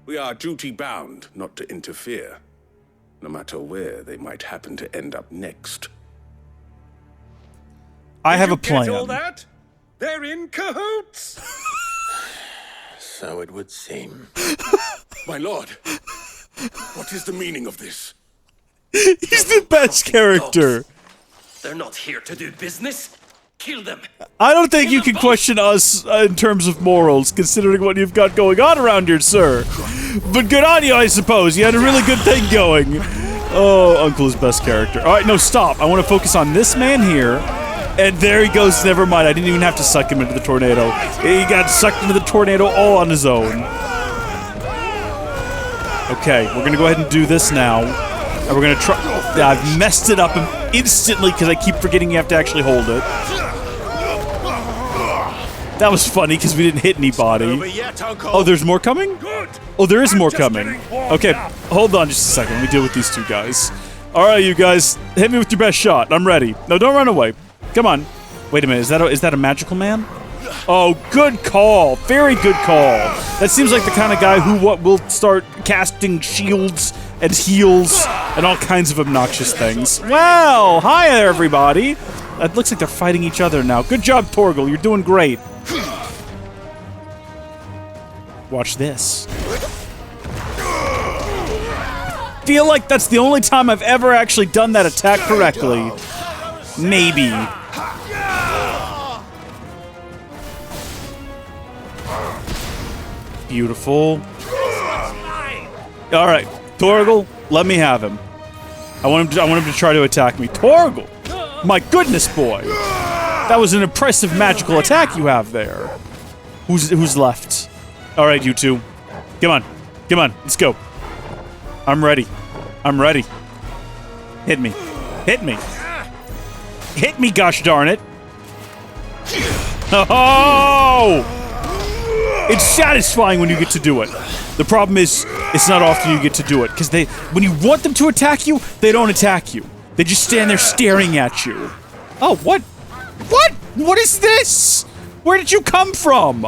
we are duty-bound not to interfere, no matter where they might happen to end up next. I have a plan. Get all that? They're in cahoots! So it would seem. My lord, what is the meaning of this? He's the best character. They're not here to do business. Kill them. I don't think you can question us in terms of morals, considering what you've got going on around here, sir. But good on you, I suppose. You had a really good thing going. Oh, Uncle's best character. All right, no, stop. I want to focus on this man here. And there he goes. Never mind. I didn't even have to suck him into the tornado. He got sucked into the tornado all on his own. Okay, we're going to go ahead and do this now. And we're going to try... I've messed it up instantly because I keep forgetting you have to actually hold it. That was funny because we didn't hit anybody. Oh, there's more coming? Oh, there is more coming. Okay, hold on just a second. Let me deal with these two guys. All right, you guys, hit me with your best shot. I'm ready. No, don't run away. Come on. Wait a minute. Is that a magical man? Oh, good call. Very good call. That seems like the kind of guy who will start casting shields and heals and all kinds of obnoxious things. Well, hi there, everybody. It looks like they're fighting each other now. Good job, Torgal. You're doing great. Watch this. Feel like that's the only time I've ever actually done that attack correctly. Maybe. Beautiful. All right, Torgal, let me have him. I want him to try to attack me. Torgal, my goodness, boy, that was an impressive magical attack you have there. Who's left? All right, you two, come on, let's go. I'm ready. Hit me, hit me, gosh darn it! Oh! It's satisfying when you get to do it. The problem is, it's not often you get to do it, because when you want them to attack you, they don't attack you. They just stand there staring at you. Oh, what? What? What is this? Where did you come from?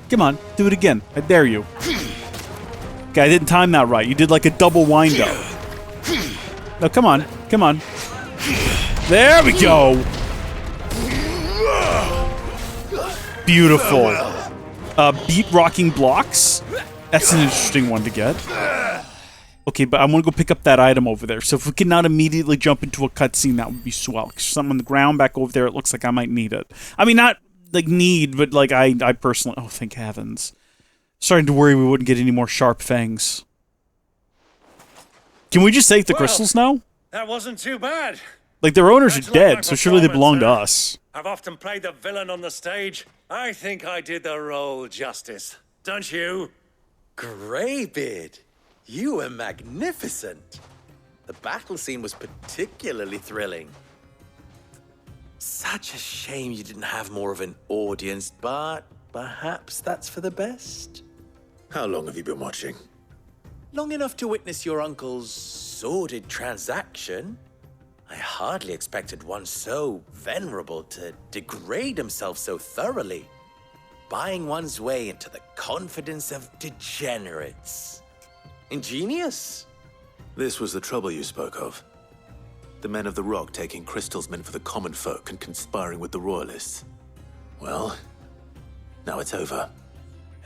Come on, do it again. I dare you. Okay, I didn't time that right. You did like a double wind-up. No, come on. There we go! Beautiful. Beat rocking blocks? That's an interesting one to get. Okay, but I want to go pick up that item over there. So if we can not immediately jump into a cutscene, that would be swell. 'Cause something on the ground back over there, it looks like I might need it. I mean, not like need, but like I personally... Oh, thank heavens. Starting to worry we wouldn't get any more sharp fangs. Can we just take the crystals now? That wasn't too bad. Like, their owners are dead, so surely they belong to us. I've often played the villain on the stage. I think I did the role justice. Don't you? Greybeard, you were magnificent. The battle scene was particularly thrilling. Such a shame you didn't have more of an audience, but perhaps that's for the best. How long have you been watching? Long enough to witness your uncle's sordid transaction. I hardly expected one so venerable to degrade himself so thoroughly, buying one's way into the confidence of degenerates. Ingenious. This was the trouble you spoke of. The men of the Rock taking crystals meant for the common folk and conspiring with the Royalists. Well, now it's over.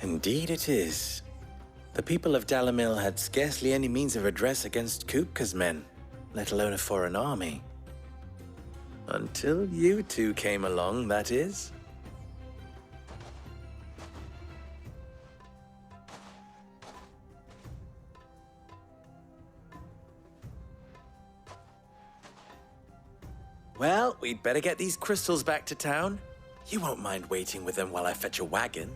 Indeed it is. The people of Dalimil had scarcely any means of redress against Koopa's men, let alone a foreign army. Until you two came along, that is. Well, we'd better get these crystals back to town. You won't mind waiting with them while I fetch a wagon.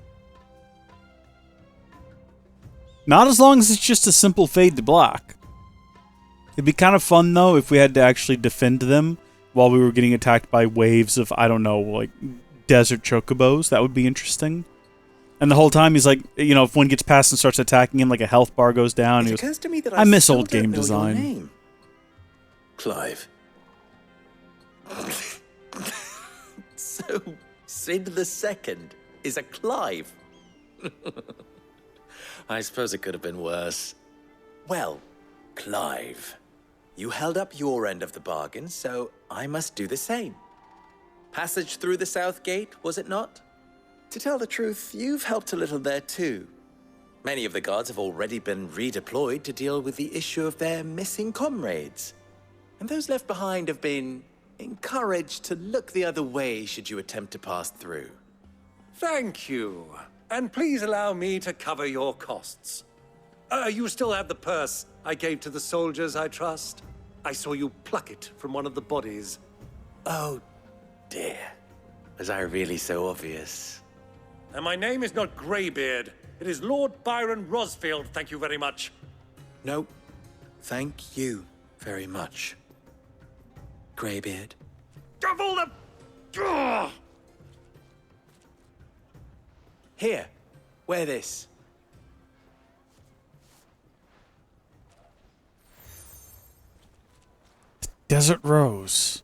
Not as long as it's just a simple fade to black. It'd be kind of fun, though, if we had to actually defend them while we were getting attacked by waves of, I don't know, like, desert chocobos. That would be interesting. And the whole time he's like, you know, if one gets past and starts attacking him, like a health bar goes down. He goes, I miss old game design. Clive. So, Sid the Second is a Clive? I suppose it could have been worse. Well, Clive, you held up your end of the bargain, so I must do the same. Passage through the South Gate, was it not? To tell the truth, you've helped a little there too. Many of the guards have already been redeployed to deal with the issue of their missing comrades. And those left behind have been encouraged to look the other way should you attempt to pass through. Thank you. And please allow me to cover your costs. You still have the purse I gave to the soldiers, I trust? I saw you pluck it from one of the bodies. Oh, dear. Was I really so obvious? And my name is not Greybeard. It is Lord Byron Rosfield, thank you very much. No, thank you very much. Greybeard. Of all the... Ugh! Here, wear this. Desert Rose.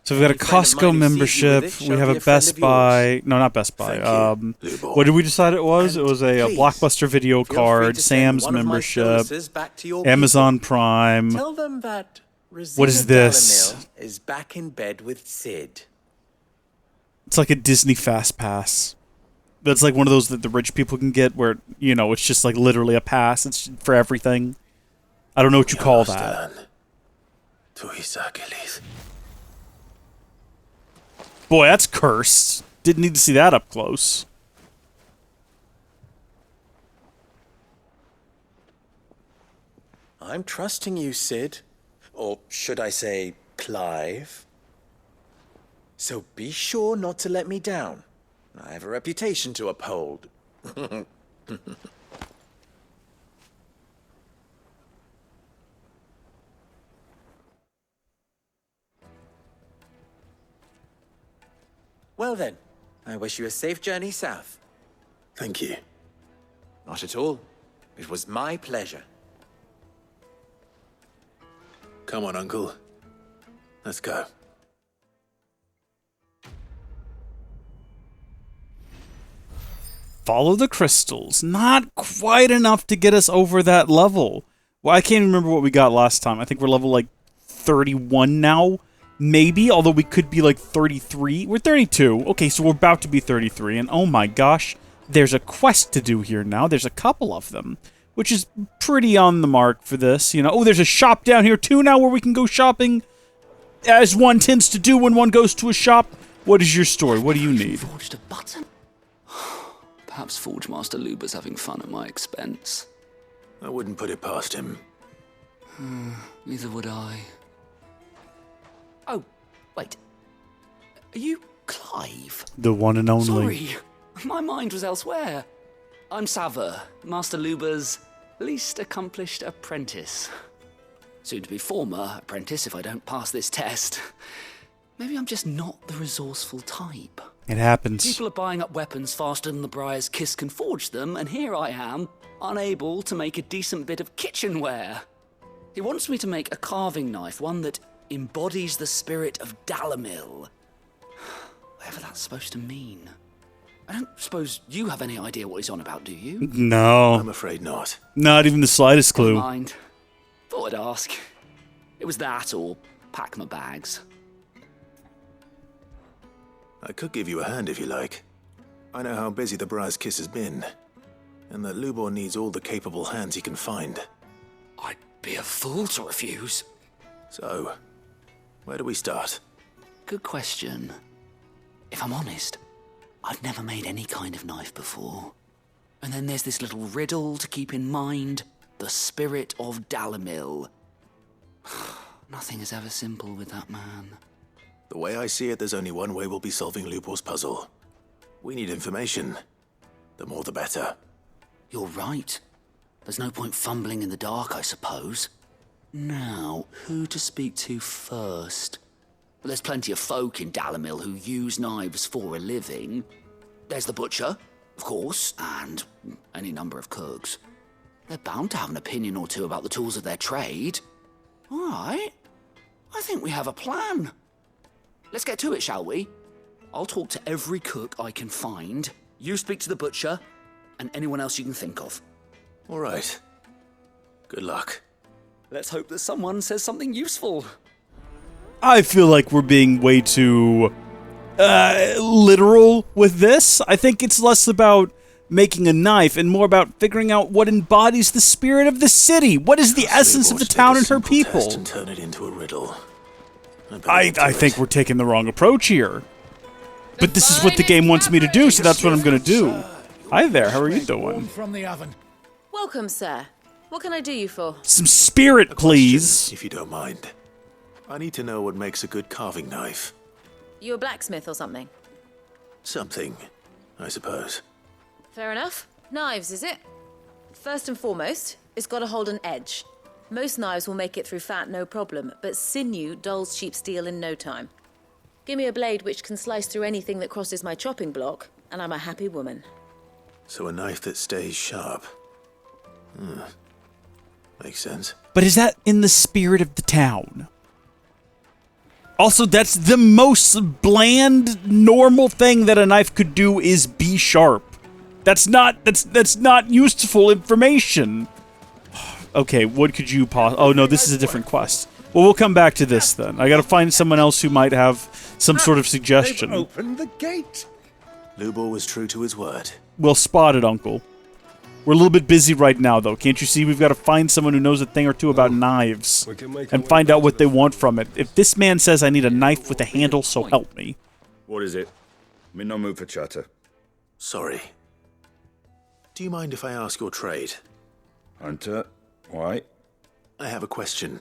So we've got a Costco membership. We have a Best Buy. No, not Best Buy. What did we decide it was? It was a Blockbuster video card, Sam's membership, Amazon Prime. Tell them that What is this? Dalimil is back in bed with Sid. It's like a Disney Fast Pass. That's like one of those that the rich people can get where, you know, it's just like literally a pass. It's for everything. I don't know what you call that. Boy, that's cursed. Didn't need to see that up close. I'm trusting you, Sid. Or should I say, Clive? So be sure not to let me down. I have a reputation to uphold. Well then, I wish you a safe journey south. Thank you. Not at all. It was my pleasure. Come on, Uncle. Let's go. Follow the crystals. Not quite enough to get us over that level. Well, I can't remember what we got last time. I think we're level like 31 now. Maybe, although we could be like 33. We're 32. Okay, so we're about to be 33. And oh my gosh, there's a quest to do here now. There's a couple of them, which is pretty on the mark for this. You know, oh, there's a shop down here too now where we can go shopping, as one tends to do when one goes to a shop. What is your story? What do you need? Forged a button? Perhaps Forge Master Luber's having fun at my expense. I wouldn't put it past him. Neither would I. Oh, wait. Are you Clive? The one and only. Sorry, my mind was elsewhere. I'm Sava, Master Luber's least accomplished apprentice. Soon to be former apprentice if I don't pass this test. Maybe I'm just not the resourceful type. It happens. People are buying up weapons faster than the Briar's Kiss can forge them, and here I am, unable to make a decent bit of kitchenware. He wants me to make a carving knife, one that embodies the spirit of Dalimil. Whatever that's supposed to mean. I don't suppose you have any idea what he's on about, do you? No. I'm afraid not. Not even the slightest clue. Never mind. Thought I'd ask. It was that, or pack my bags. I could give you a hand if you like. I know how busy the Briar's Kiss has been, and that Lubor needs all the capable hands he can find. I'd be a fool to refuse. So, where do we start? Good question. If I'm honest, I've never made any kind of knife before. And then there's this little riddle to keep in mind. The spirit of Dalimil. Nothing is ever simple with that man. The way I see it, there's only one way we'll be solving Lubor's puzzle. We need information. The more the better. You're right. There's no point fumbling in the dark, I suppose. Now, who to speak to first? Well, there's plenty of folk in Dalimil who use knives for a living. There's the butcher, of course, and any number of cooks. They're bound to have an opinion or two about the tools of their trade. All right. I think we have a plan. Let's get to it, shall we? I'll talk to every cook I can find. You speak to the butcher, and anyone else you can think of. All right. Good luck. Let's hope that someone says something useful. I feel like we're being way too literal with this. I think it's less about making a knife and more about figuring out what embodies the spirit of the city. What is the essence of the town and her people? And turn it into a riddle. I think we're taking the wrong approach here. But this is what the game wants me to do, so that's what I'm going to do. Hi there, how are you doing? From the oven. Welcome, sir. What can I do you for? Some spirit, please. If you don't mind. I need to know what makes a good carving knife. You a blacksmith or something? Something, I suppose. Fair enough. Knives, is it? First and foremost, it's got to hold an edge. Most knives will make it through fat, no problem, but sinew dulls cheap steel in no time. Give me a blade which can slice through anything that crosses my chopping block, and I'm a happy woman. So a knife that stays sharp. Makes sense. But is that in the spirit of the town? Also, that's the most bland, normal thing that a knife could do is be sharp. That's not useful information. Okay, what could you oh no, this is a different quest. Well, we'll come back to this then. I gotta find someone else who might have some sort of suggestion. Open the gate. Lubor was true to his word. Well spotted, Uncle. We're a little bit busy right now, though. Can't you see we've got to find someone who knows a thing or two about knives and find out what they want from it. If this man says I need a knife with a handle, so help me. What is it? I'm in no mood for chatter. Sorry. Do you mind if I ask your trade? Hunter, why? I have a question.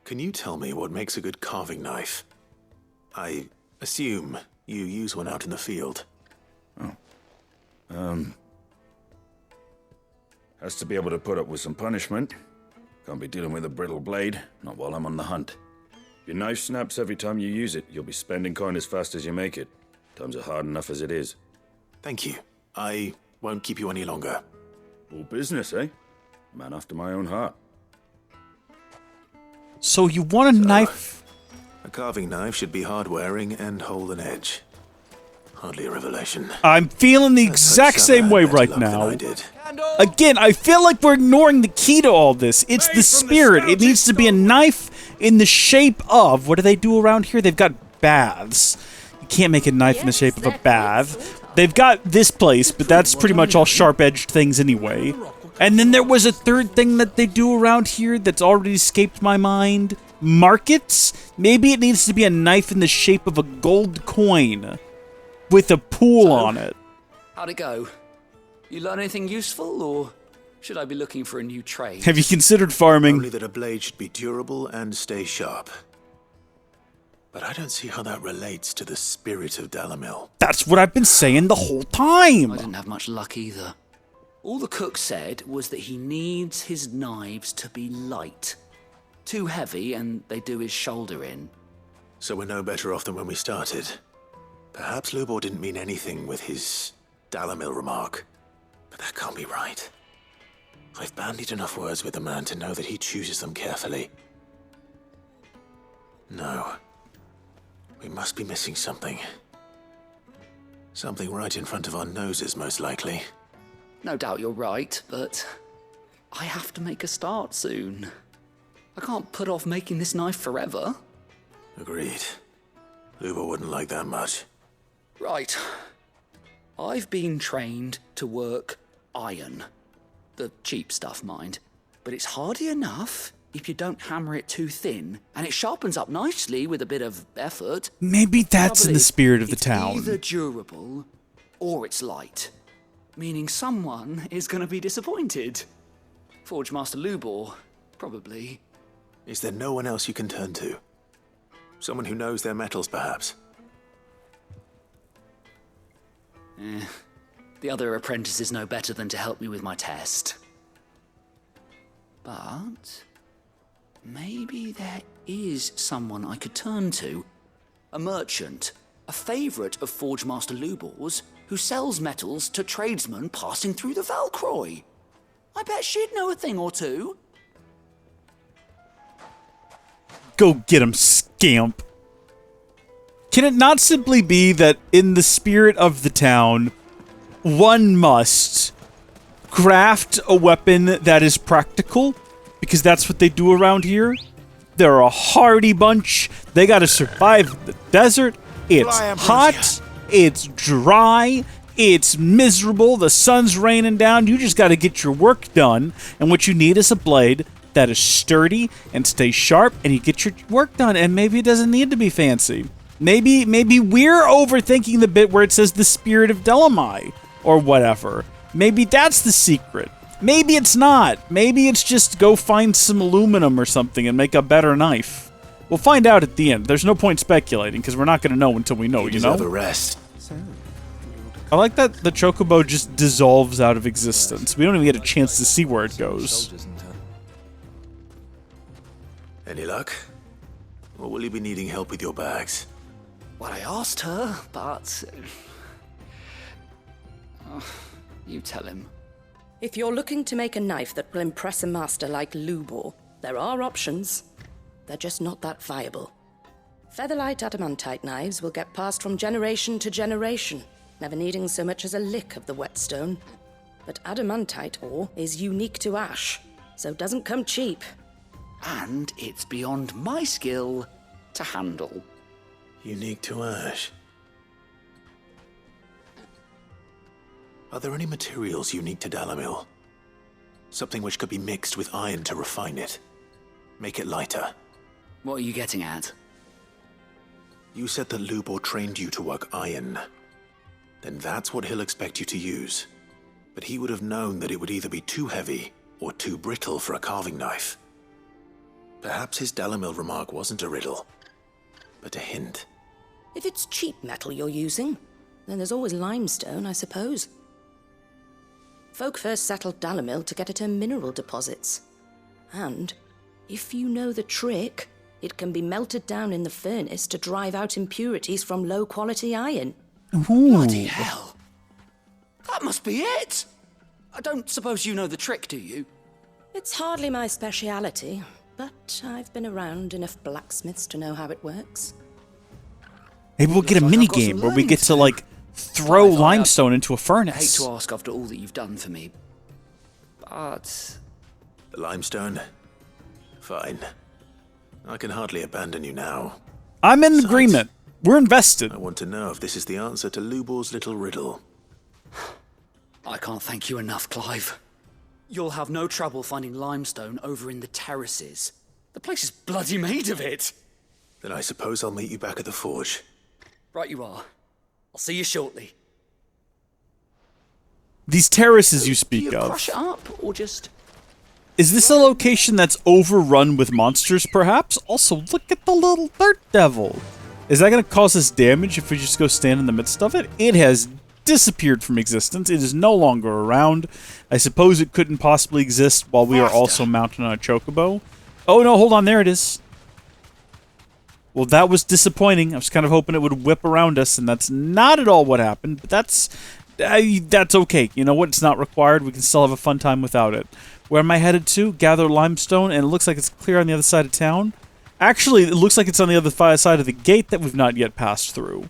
Can you tell me what makes a good carving knife? I assume you use one out in the field. Has to be able to put up with some punishment. Can't be dealing with a brittle blade, not while I'm on the hunt. If your knife snaps every time you use it, you'll be spending coin as fast as you make it. Times are hard enough as it is. Thank you. I won't keep you any longer. All business, eh? Man after my own heart. So you want a knife? A carving knife should be hard-wearing and hold an edge. Hardly a revelation. I'm feeling the exact same way right now. Again, I feel like we're ignoring the key to all this. It's the spirit. It needs to be a knife in the shape of... What do they do around here? They've got baths. You can't make a knife in the shape of a bath. They've got this place, but that's pretty much all sharp-edged things anyway. And then there was a third thing that they do around here that's already escaped my mind. Markets? Maybe it needs to be a knife in the shape of a gold coin with a pool on it. How'd it go? You learn anything useful, or should I be looking for a new trade? Have you considered farming? Only that a blade should be durable and stay sharp. But I don't see how that relates to the spirit of Dalimil. That's what I've been saying the whole time. I didn't have much luck either. All the cook said was that he needs his knives to be light. Too heavy, and they do his shoulder in. So we're no better off than when we started. Perhaps Lubor didn't mean anything with his Dalimil remark. But that can't be right. I've bandied enough words with the man to know that he chooses them carefully. No. We must be missing something. Something right in front of our noses, most likely. No doubt you're right, but I have to make a start soon. I can't put off making this knife forever. Agreed. Luba wouldn't like that much. Right. I've been trained to work iron. The cheap stuff, mind. But it's hardy enough if you don't hammer it too thin, and it sharpens up nicely with a bit of effort. Maybe that's in the spirit of the town. It's either durable or it's light, meaning someone is going to be disappointed. Forge Master Lubor, probably. Is there no one else you can turn to? Someone who knows their metals, perhaps? The other apprentices know better than to help me with my test. But maybe there is someone I could turn to. A merchant, a favourite of Forge Master Lubor's, who sells metals to tradesmen passing through the Velkroy. I bet she'd know a thing or two. Go get him, scamp. Can it not simply be that in the spirit of the town, one must craft a weapon that is practical? Because that's what they do around here. They're a hardy bunch. They gotta survive the desert. It's hot. It's dry. It's miserable. The sun's raining down. You just gotta get your work done. And what you need is a blade that is sturdy and stays sharp, and you get your work done. And maybe it doesn't need to be fancy. Maybe we're overthinking the bit where it says the spirit of Dalimil or whatever. Maybe that's the secret. Maybe it's not. Maybe it's just go find some aluminum or something and make a better knife. We'll find out at the end. There's no point speculating because we're not going to know until we know, you know? Deserve a rest. I like that the chocobo just dissolves out of existence. We don't even get a chance to see where it goes. Any luck? Or will you be needing help with your bags? Well, I asked her, but... you tell him. If you're looking to make a knife that will impress a master like Lubor, there are options. They're just not that viable. Featherlight adamantite knives will get passed from generation to generation, never needing so much as a lick of the whetstone. But adamantite ore is unique to ash, so it doesn't come cheap. And it's beyond my skill to handle. Unique to ash. Are there any materials unique to Dalimil? Something which could be mixed with iron to refine it. Make it lighter. What are you getting at? You said that Lubor trained you to work iron. Then that's what he'll expect you to use. But he would have known that it would either be too heavy or too brittle for a carving knife. Perhaps his Dalimil remark wasn't a riddle, but a hint. If it's cheap metal you're using, then there's always limestone, I suppose. Folk first settled Dalimil to get at her mineral deposits. And, if you know the trick, it can be melted down in the furnace to drive out impurities from low-quality iron. Ooh. Bloody hell! That must be it! I don't suppose you know the trick, do you? It's hardly my speciality, but I've been around enough blacksmiths to know how it works. Maybe we'll get a mini-game where we get to, like, throw limestone into a furnace. I hate to ask after all that you've done for me, but... The limestone? Fine. I can hardly abandon you now. I'm in agreement. We're invested. I want to know if this is the answer to Lubor's little riddle. I can't thank you enough, Clive. You'll have no trouble finding limestone over in the terraces. The place is bloody made of it. Then I suppose I'll meet you back at the forge. Right you are. I'll see you shortly. These terraces you speak Do you of. crush it up, or just... Is this a location that's overrun with monsters, perhaps? Also, look at the little dirt devil. Is that going to cause us damage if we just go stand in the midst of it? It has disappeared from existence. It is no longer around. I suppose it couldn't possibly exist while we are also mounted on a chocobo. Oh no, hold on, there it is. Well, that was disappointing. I was kind of hoping it would whip around us, and that's not at all what happened, but that's okay. You know what? It's not required. We can still have a fun time without it. Where am I headed to? Gather limestone, and it looks like it's clear on the other side of town. Actually, it looks like it's on the other side of the gate that we've not yet passed through.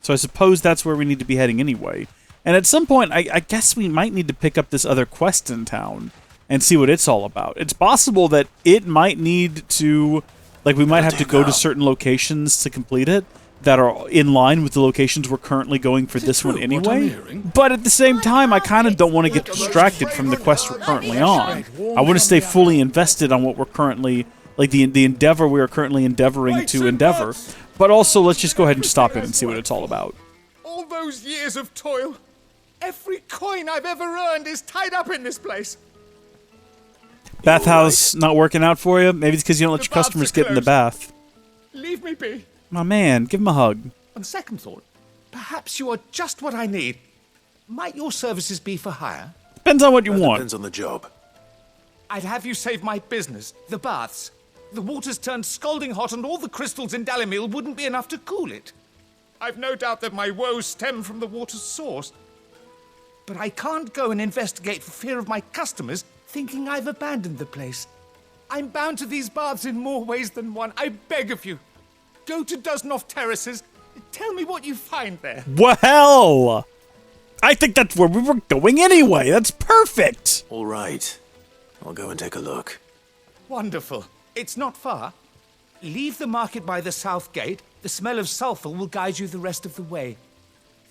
So I suppose that's where we need to be heading anyway. And at some point, I guess we might need to pick up this other quest in town and see what it's all about. It's possible that it might need to, like, we might have to go to certain locations to complete it that are in line with the locations we're currently going for this one anyway. But at the same time, I kind of don't want to get distracted from the quest we're currently on. I want to stay fully invested on what we're currently, like the endeavor we are currently endeavoring to endeavor. But also, let's just go ahead and stop it and see what it's all about. All those years of toil, every coin I've ever earned is tied up in this place. Bathhouse not working out for you? Maybe it's because you don't let your customers get in the bath. Leave me be. My man, give him a hug. On second thought, perhaps you are just what I need. Might your services be for hire? Depends on what you want. Depends on the job. I'd have you save my business, the baths. The water's turned scalding hot and all the crystals in Dalimil wouldn't be enough to cool it. I've no doubt that my woes stem from the water's source. But I can't go and investigate for fear of my customers thinking I've abandoned the place. I'm bound to these baths in more ways than one. I beg of you. Go to Dusnoff Terraces. Tell me what you find there. Well, I think that's where we were going anyway. That's perfect. All right. I'll go and take a look. Wonderful. It's not far. Leave the market by the south gate. The smell of sulfur will guide you the rest of the way.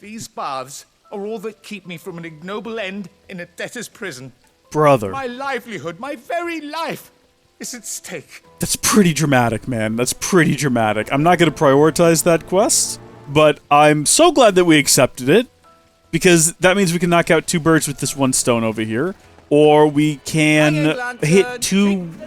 These baths are all that keep me from an ignoble end in a debtor's prison. Brother. My livelihood, my very life, is at stake. That's pretty dramatic, man. That's pretty dramatic. I'm not going to prioritize that quest, but I'm so glad that we accepted it, because that means we can knock out 2 birds with this 1 stone over here, or we can hit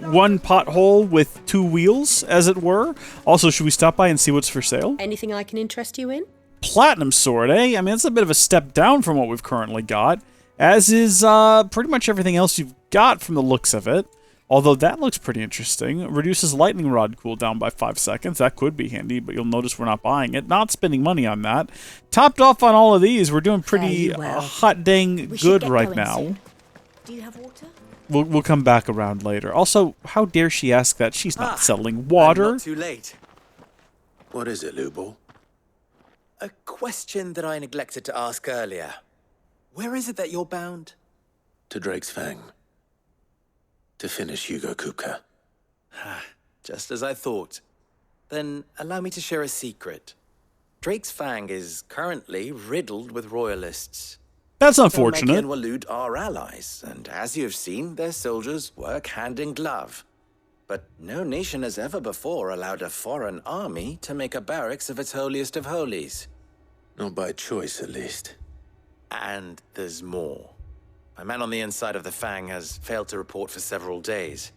one pothole with 2 wheels, as it were. Also, should we stop by and see what's for sale? Anything I can interest you in? Platinum sword, eh? I mean, it's a bit of a step down from what we've currently got, as is pretty much everything else you've got from the looks of it. Although that looks pretty interesting. Reduces lightning rod cooldown by 5 seconds. That could be handy, but you'll notice we're not buying it. Not spending money on that. Topped off on all of these, we're doing pretty hot dang good right now. Soon. Do you have water? We'll come back around later. Also, how dare she ask that? She's not selling water. I'm not too late. What is it, Lubor? A question that I neglected to ask earlier. Where is it that you're bound? To Drake's Fang. To finish Hugo Kupka. Just as I thought. Then allow me to share a secret. Drake's Fang is currently riddled with royalists. That's unfortunate. and Walud are allies, and as you have seen, their soldiers work hand in glove. But no nation has ever before allowed a foreign army to make a barracks of its holiest of holies. Not by choice, at least. And there's more. My man on the inside of the Fang has failed to report for several days.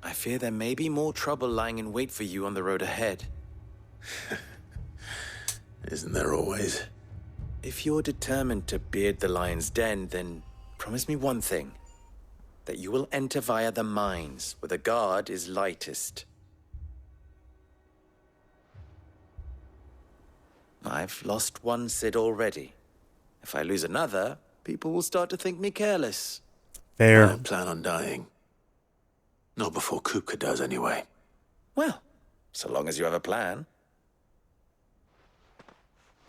I fear there may be more trouble lying in wait for you on the road ahead. Isn't there always? If you're determined to beard the lion's den, then promise me one thing. That you will enter via the mines, where the guard is lightest. I've lost 1 Cid already. If I lose another, people will start to think me careless. Fair. I don't plan on dying. Not before Kupka does, anyway. Well, so long as you have a plan.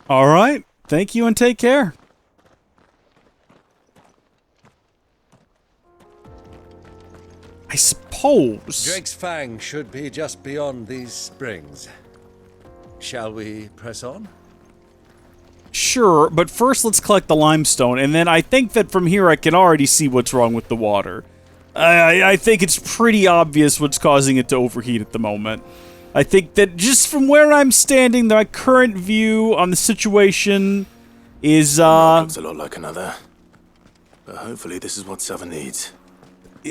All right. Thank you and take care. I suppose. Drake's Fang should be just beyond these springs. Shall we press on? Sure, but first let's collect the limestone, and then I think that from here I can already see what's wrong with the water. I think it's pretty obvious what's causing it to overheat at the moment. I think that just from where I'm standing, my current view on the situation is, One looks a lot like another. But hopefully this is what Southern needs.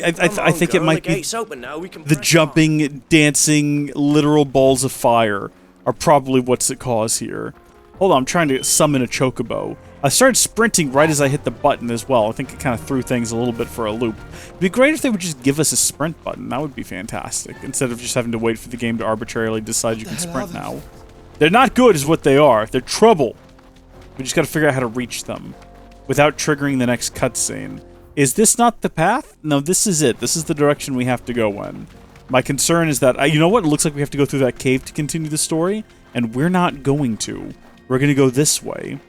I think it might be the jumping, dancing, literal balls of fire are probably what's the cause here. Hold on, I'm trying to summon a chocobo. I started sprinting right as I hit the button as well. I think it kind of threw things a little bit for a loop. It'd be great if they would just give us a sprint button. That would be fantastic. Instead of just having to wait for the game to arbitrarily decide you can sprint now. They're not good is what they are. They're trouble. We just gotta figure out how to reach them without triggering the next cutscene. Is this not the path? No, this is it. This is the direction we have to go in. My concern is that, you know what? It looks like we have to go through that cave to continue the story, and we're not going to. We're going to go this way,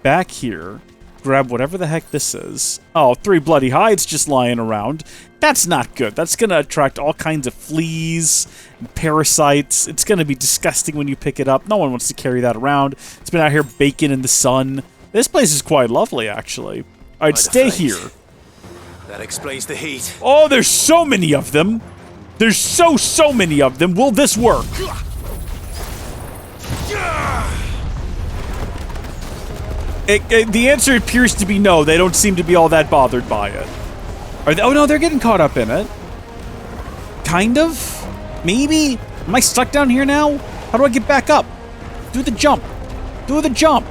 back here, grab whatever the heck this is. Oh, 3 bloody hides just lying around. That's not good. That's going to attract all kinds of fleas and parasites. It's going to be disgusting when you pick it up. No one wants to carry that around. It's been out here baking in the sun. This place is quite lovely, actually. All right, stay here. That explains the heat. Oh, there's so many of them. There's so many of them. Will this work? The answer appears to be no. They don't seem to be all that bothered by it. Are they? Oh no, they're getting caught up in it. Kind of? Maybe? Am I stuck down here now? How do I get back up? Do the jump. Do the jump.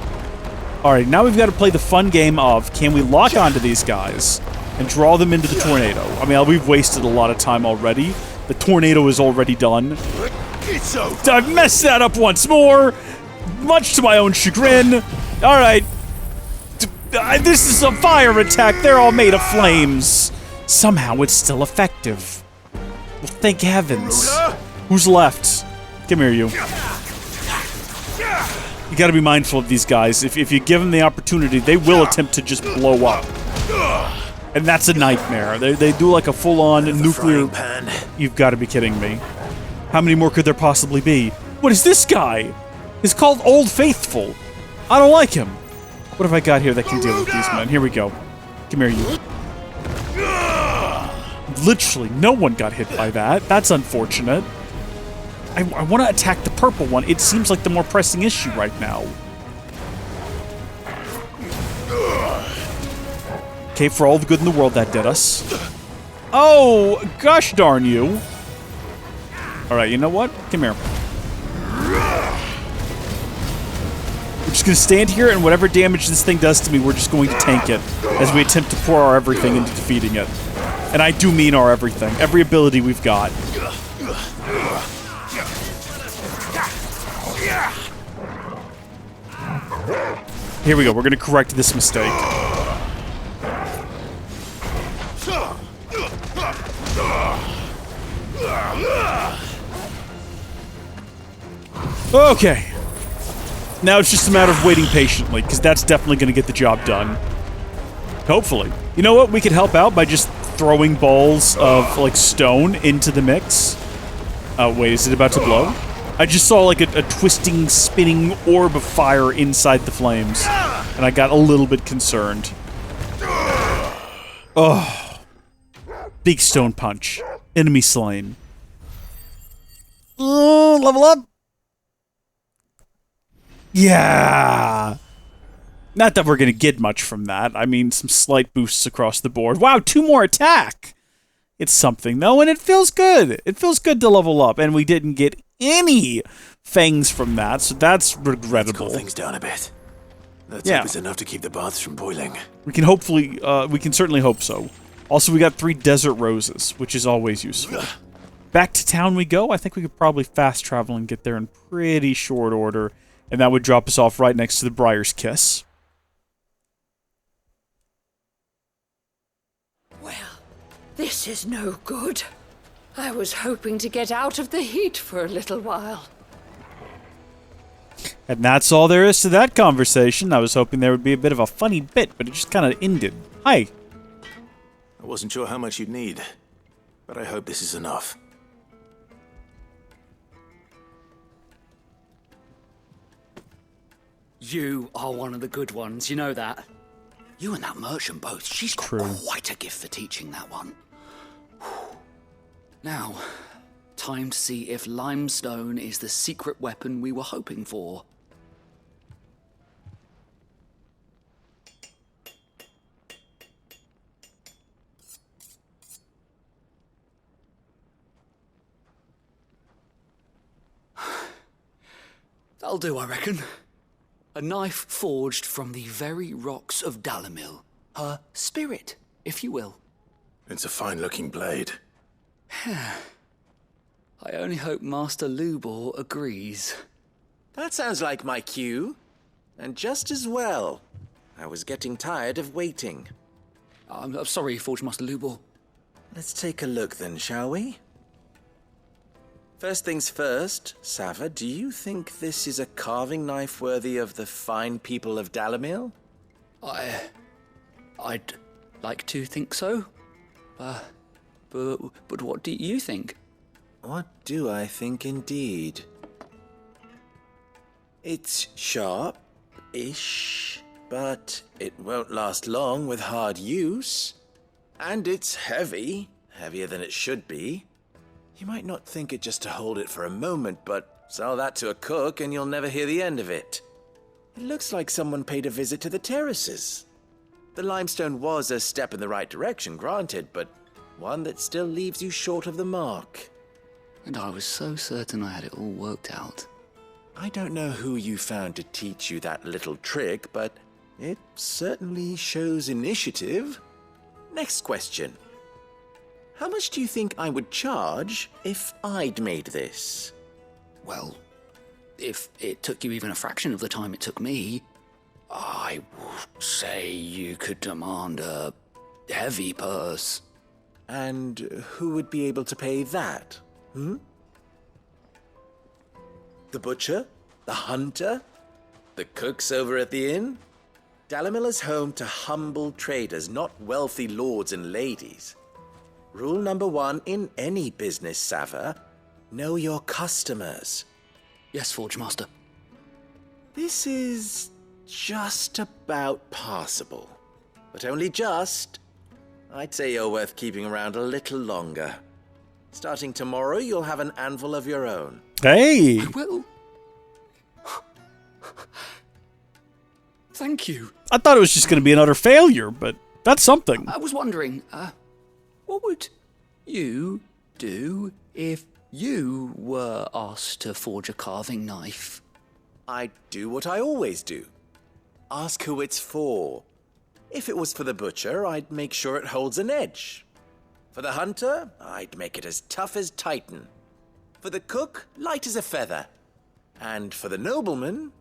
Alright, now we've got to play the fun game of, can we lock onto these guys and draw them into the tornado? I mean, we've wasted a lot of time already. The tornado is already done. I've messed that up once more, much to my own chagrin. Alright. This is a fire attack. They're all made of flames. Somehow it's still effective. Well, thank heavens. Who's left? Come here, you. You gotta be mindful of these guys. If you give them the opportunity, they will attempt to just blow up. And that's a nightmare. They do like a full-on nuclear... You've got to be kidding me. How many more could there possibly be? What is this guy? He's called Old Faithful. I don't like him. What have I got here that can deal with these men? Here we go. Come here, you. Literally, no one got hit by that. That's unfortunate. I want to attack the purple one. It seems like the more pressing issue right now. Okay, for all the good in the world, that did us. Oh, gosh darn you. Alright, you know what? Come here. We're just going to stand here, and whatever damage this thing does to me, we're just going to tank it as we attempt to pour our everything into defeating it. And I do mean our everything. Every ability we've got. Here we go. We're going to correct this mistake. Okay. Now it's just a matter of waiting patiently, because that's definitely going to get the job done. Hopefully. You know what? We could help out by just throwing balls of, like, stone into the mix. Wait, is it about to blow? I just saw, like, a twisting, spinning orb of fire inside the flames, and I got a little bit concerned. Oh. Big stone punch. Enemy slain. Level up. Yeah. Not that we're going to get much from that. I mean, some slight boosts across the board. Wow, 2 more attack. It's something, though, and it feels good. It feels good to level up, and we didn't get any fangs from that, so that's regrettable. Let's cool things down a bit. Let's hope it's enough to keep the baths from boiling. We can hopefully, we can certainly hope so. Also, we got 3 desert roses, which is always useful. Back to town we go. I think we could probably fast travel and get there in pretty short order, and that would drop us off right next to the Briar's Kiss. This is no good. I was hoping to get out of the heat for a little while. And that's all there is to that conversation. I was hoping there would be a bit of a funny bit, but it just kind of ended. Hi. I wasn't sure how much you'd need, but I hope this is enough. You are one of the good ones, you know that. You and that merchant both. She's got quite a gift for teaching that one. Now, time to see if limestone is the secret weapon we were hoping for. That'll do, I reckon. A knife forged from the very rocks of Dalimil. Her spirit, if you will. It's a fine-looking blade. I only hope Master Lubor agrees. That sounds like my cue. And just as well. I was getting tired of waiting. I'm sorry, Forge Master Lubor. Let's take a look then, shall we? First things first, Sava, do you think this is a carving knife worthy of the fine people of Dalimil? I'd like to think so. But what do you think? What do I think indeed? It's sharp-ish, but it won't last long with hard use. And it's heavy, heavier than it should be. You might not think it just to hold it for a moment, but sell that to a cook and you'll never hear the end of it. It looks like someone paid a visit to the terraces. The limestone was a step in the right direction, granted, but one that still leaves you short of the mark. And I was so certain I had it all worked out. I don't know who you found to teach you that little trick, but it certainly shows initiative. Next question. How much do you think I would charge if I'd made this? Well, if it took you even a fraction of the time it took me, I would say you could demand a heavy purse. And who would be able to pay that? The butcher? The hunter? The cooks over at the inn? Dalimil is home to humble traders, not wealthy lords and ladies. Rule number 1 in any business, Sava: know your customers. Yes, Forge Master. This is just about passable. But only just. I'd say you're worth keeping around a little longer. Starting tomorrow, you'll have an anvil of your own. Hey! I will. Thank you. I thought it was just going to be an utter failure, but that's something. I was wondering, what would you do if you were asked to forge a carving knife? I'd do what I always do. Ask who it's for. If it was for the butcher, I'd make sure it holds an edge. For the hunter, I'd make it as tough as Titan. For the cook, light as a feather. And for the nobleman,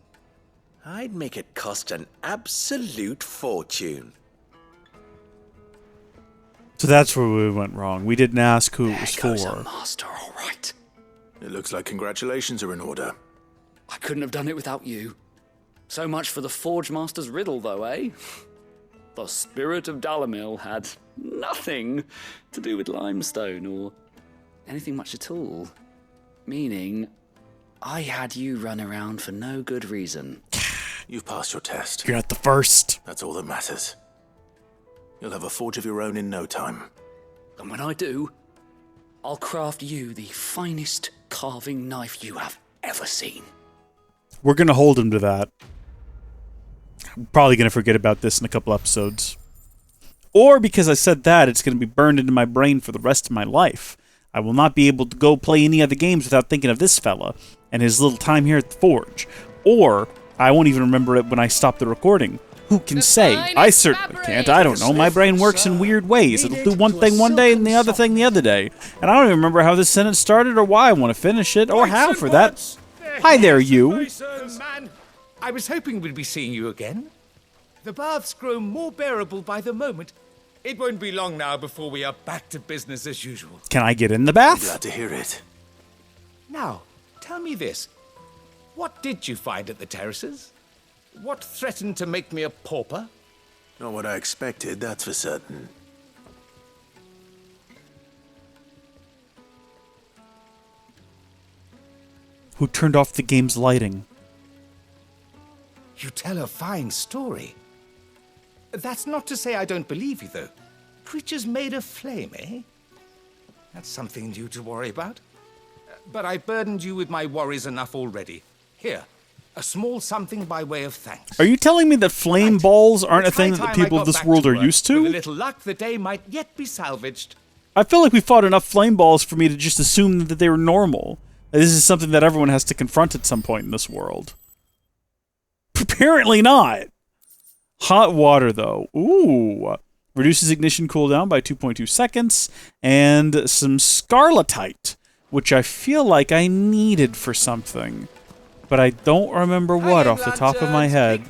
I'd make it cost an absolute fortune. So that's where we went wrong. We didn't ask who it was for. Master, all right. It looks like congratulations are in order. I couldn't have done it without you. So much for the Forge Master's riddle, though, eh? The spirit of Dalimil had nothing to do with limestone or anything much at all. Meaning, I had you run around for no good reason. You've passed your test. You're not the first. That's all that matters. You'll have a forge of your own in no time. And when I do, I'll craft you the finest carving knife you have ever seen. We're going to hold him to that. I'm probably going to forget about this in a couple episodes. Or because I said that, it's going to be burned into my brain for the rest of my life. I will not be able to go play any other games without thinking of this fella and his little time here at the forge. Or I won't even remember it when I stop the recording. Who can say? I certainly can't. I don't know. My brain works in weird ways. It'll do one thing one day and the other thing the other day. And I don't even remember how this sentence started or why I want to finish it or how for that. Hi there, you. Man, I was hoping we'd be seeing you again. The baths grow more bearable by the moment. It won't be long now before we are back to business as usual. Can I get in the bath? Glad to hear it. Now, tell me this. What did you find at the terraces? What threatened to make me a pauper? Not what I expected, that's for certain. Who turned off the game's lighting? You tell a fine story. That's not to say I don't believe you, though. Creatures made of flame, eh? That's something new to worry about. But I burdened you with my worries enough already. Here, a small something by way of thanks. Are you telling me that flame balls aren't a thing that the people of this world are used to? With a little luck, the day might yet be salvaged. I feel like we fought enough flame balls for me to just assume that they were normal. This is something that everyone has to confront at some point in this world. Apparently not. Hot water, though. Ooh. Reduces ignition cooldown by 2.2 seconds. And some scarletite, which I feel like I needed for something. But I don't remember what off the top of my head.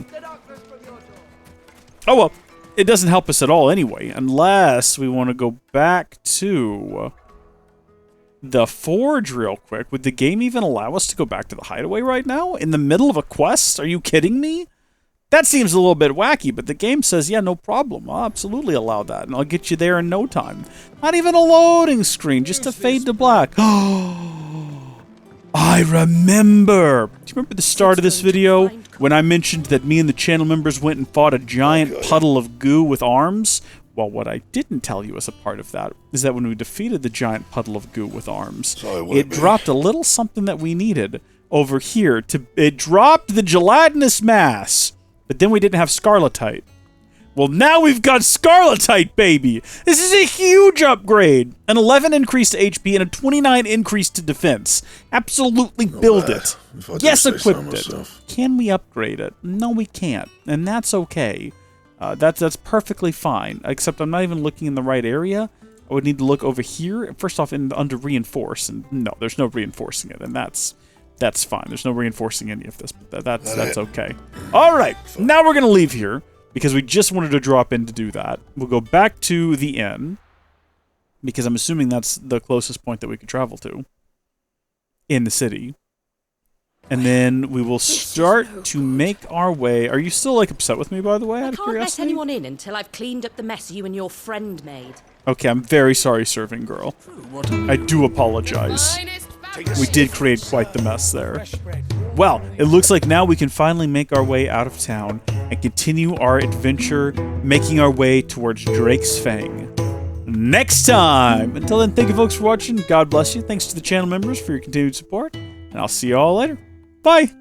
Oh well, it doesn't help us at all anyway, unless we want to go back to the forge real quick. Would the game even allow us to go back to the hideaway right now? In the middle of a quest? Are you kidding me? That seems a little bit wacky, but the game says, yeah, no problem. I'll absolutely allow that, and I'll get you there in no time. Not even a loading screen, just a fade to black. I remember! Do you remember the start of this video when I mentioned that me and the channel members went and fought a giant puddle of goo with arms? Well, what I didn't tell you as a part of that is that when we defeated the giant puddle of goo with arms, it dropped a little something that we needed over here. It dropped the gelatinous mass, but then we didn't have scarletite. Well, now we've got scarletite, baby! This is a huge upgrade! An 11 increase to HP and a 29 increase to defense. Absolutely build it. Yes, equipped it. Can we upgrade it? No, we can't. And that's okay. That's perfectly fine. Except I'm not even looking in the right area. I would need to look over here. First off, under reinforce. And no, there's no reinforcing it. And that's fine. There's no reinforcing any of this. But that's okay. Alright, now we're going to leave here, because we just wanted to drop in to do that. We'll go back to the inn, because I'm assuming that's the closest point that we could travel to in the city. And then we will start to make our way. Are you still, like, upset with me, by the way, out of Can't let curiosity? anyone in until I've cleaned up the mess you and your friend made. Okay, I'm very sorry, serving girl. I do apologize. We did create quite the mess there. Well, it looks like now we can finally make our way out of town and continue our adventure, making our way towards Drake's Fang. Next time! Until then, thank you folks for watching. God bless you. Thanks to the channel members for your continued support. And I'll see you all later. Bye!